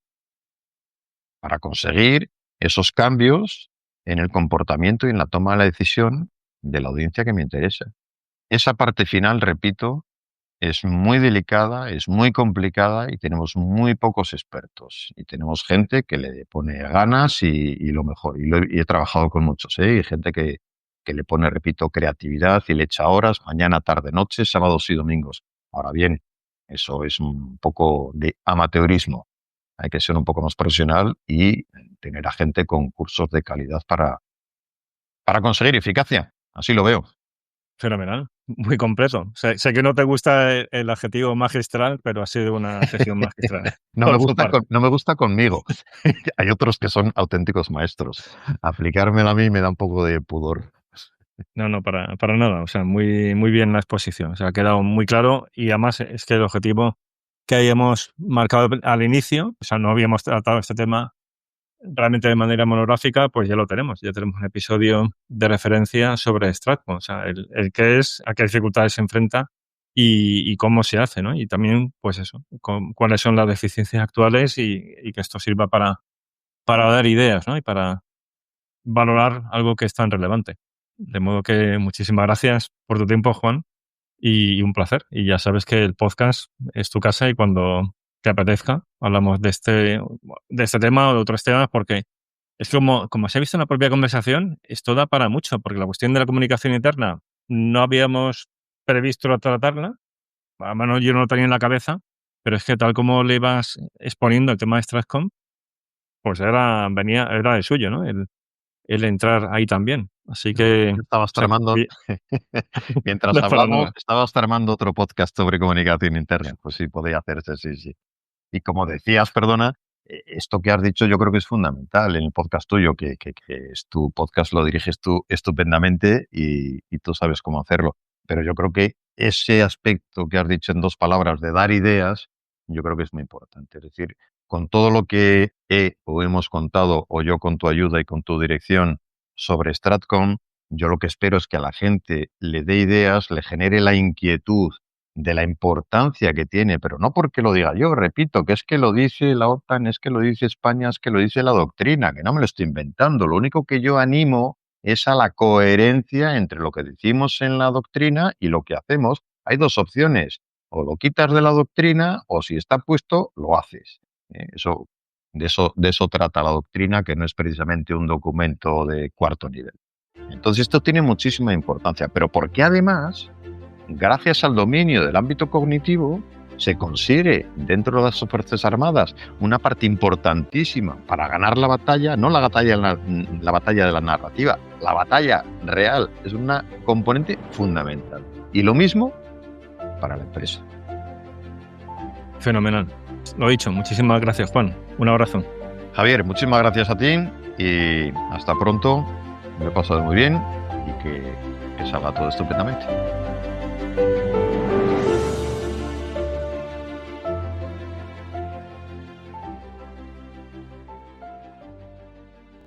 Speaker 2: Para conseguir esos cambios en el comportamiento y en la toma de la decisión de la audiencia que me interesa. Esa parte final, repito, es muy delicada, es muy complicada y tenemos muy pocos expertos. Y tenemos gente que le pone ganas y lo mejor. Y he trabajado con muchos, y gente que le pone, repito, creatividad y le echa horas, mañana, tarde, noche, sábados y domingos. Ahora bien, eso es un poco de amateurismo. Hay que ser un poco más profesional y tener a gente con cursos de calidad para conseguir eficacia. Así lo veo.
Speaker 1: Fenomenal, muy completo. Sé que no te gusta el adjetivo magistral, pero ha sido una sesión magistral.
Speaker 2: No me gusta conmigo. Hay otros que son auténticos maestros. Aplicármelo a mí me da un poco de pudor.
Speaker 1: No, para nada. O sea, muy, muy bien la exposición. O sea, ha quedado muy claro y además es que el objetivo que habíamos marcado al inicio, o sea, no habíamos tratado este tema realmente de manera monográfica, pues ya lo tenemos. Ya tenemos un episodio de referencia sobre Stratcom, o sea, el qué es, a qué dificultades se enfrenta y cómo se hace, ¿no? Y también, pues eso, cuáles son las deficiencias actuales y que esto sirva para dar ideas, ¿no? Y para valorar algo que es tan relevante. De modo que muchísimas gracias por tu tiempo, Juan, y un placer. Y ya sabes que el podcast es tu casa y cuando te apetezca hablamos de este tema o de otros temas, porque es como se ha visto en la propia conversación, esto da para mucho, porque la cuestión de la comunicación interna no habíamos previsto tratarla, al menos yo no lo tenía en la cabeza, pero es que tal como le ibas exponiendo el tema de Stratcom, pues era de suyo, ¿no? El entrar ahí también. Así que...
Speaker 2: Estabas tramando, mientras
Speaker 1: no, para
Speaker 2: hablamos,
Speaker 1: nada.
Speaker 2: estabas tramando otro podcast sobre comunicación interna. Pues sí, podía hacerse, sí. Y como decías, perdona, esto que has dicho yo creo que es fundamental en el podcast tuyo, que es tu podcast, lo diriges tú estupendamente y tú sabes cómo hacerlo. Pero yo creo que ese aspecto que has dicho en dos palabras de dar ideas, yo creo que es muy importante. Es decir, con todo lo que o hemos contado, o yo con tu ayuda y con tu dirección sobre Stratcom, yo lo que espero es que a la gente le dé ideas, le genere la inquietud de la importancia que tiene, pero no porque lo diga yo, repito, que es que lo dice la OTAN, es que lo dice España, es que lo dice la doctrina, que no me lo estoy inventando. Lo único que yo animo es a la coherencia entre lo que decimos en la doctrina y lo que hacemos. Hay dos opciones, o lo quitas de la doctrina o si está puesto, lo haces. De eso trata la doctrina, que no es precisamente un documento de cuarto nivel. Entonces esto tiene muchísima importancia, pero porque además, gracias al dominio del ámbito cognitivo, se consigue dentro de las Fuerzas Armadas una parte importantísima para ganar la batalla, no la batalla de la narrativa, la batalla real es una componente fundamental. Y lo mismo para la empresa.
Speaker 1: Fenomenal. Lo dicho, muchísimas gracias, Juan. Un abrazo.
Speaker 2: Javier, muchísimas gracias a ti y hasta pronto. Me he pasado muy bien y que salga todo estupendamente.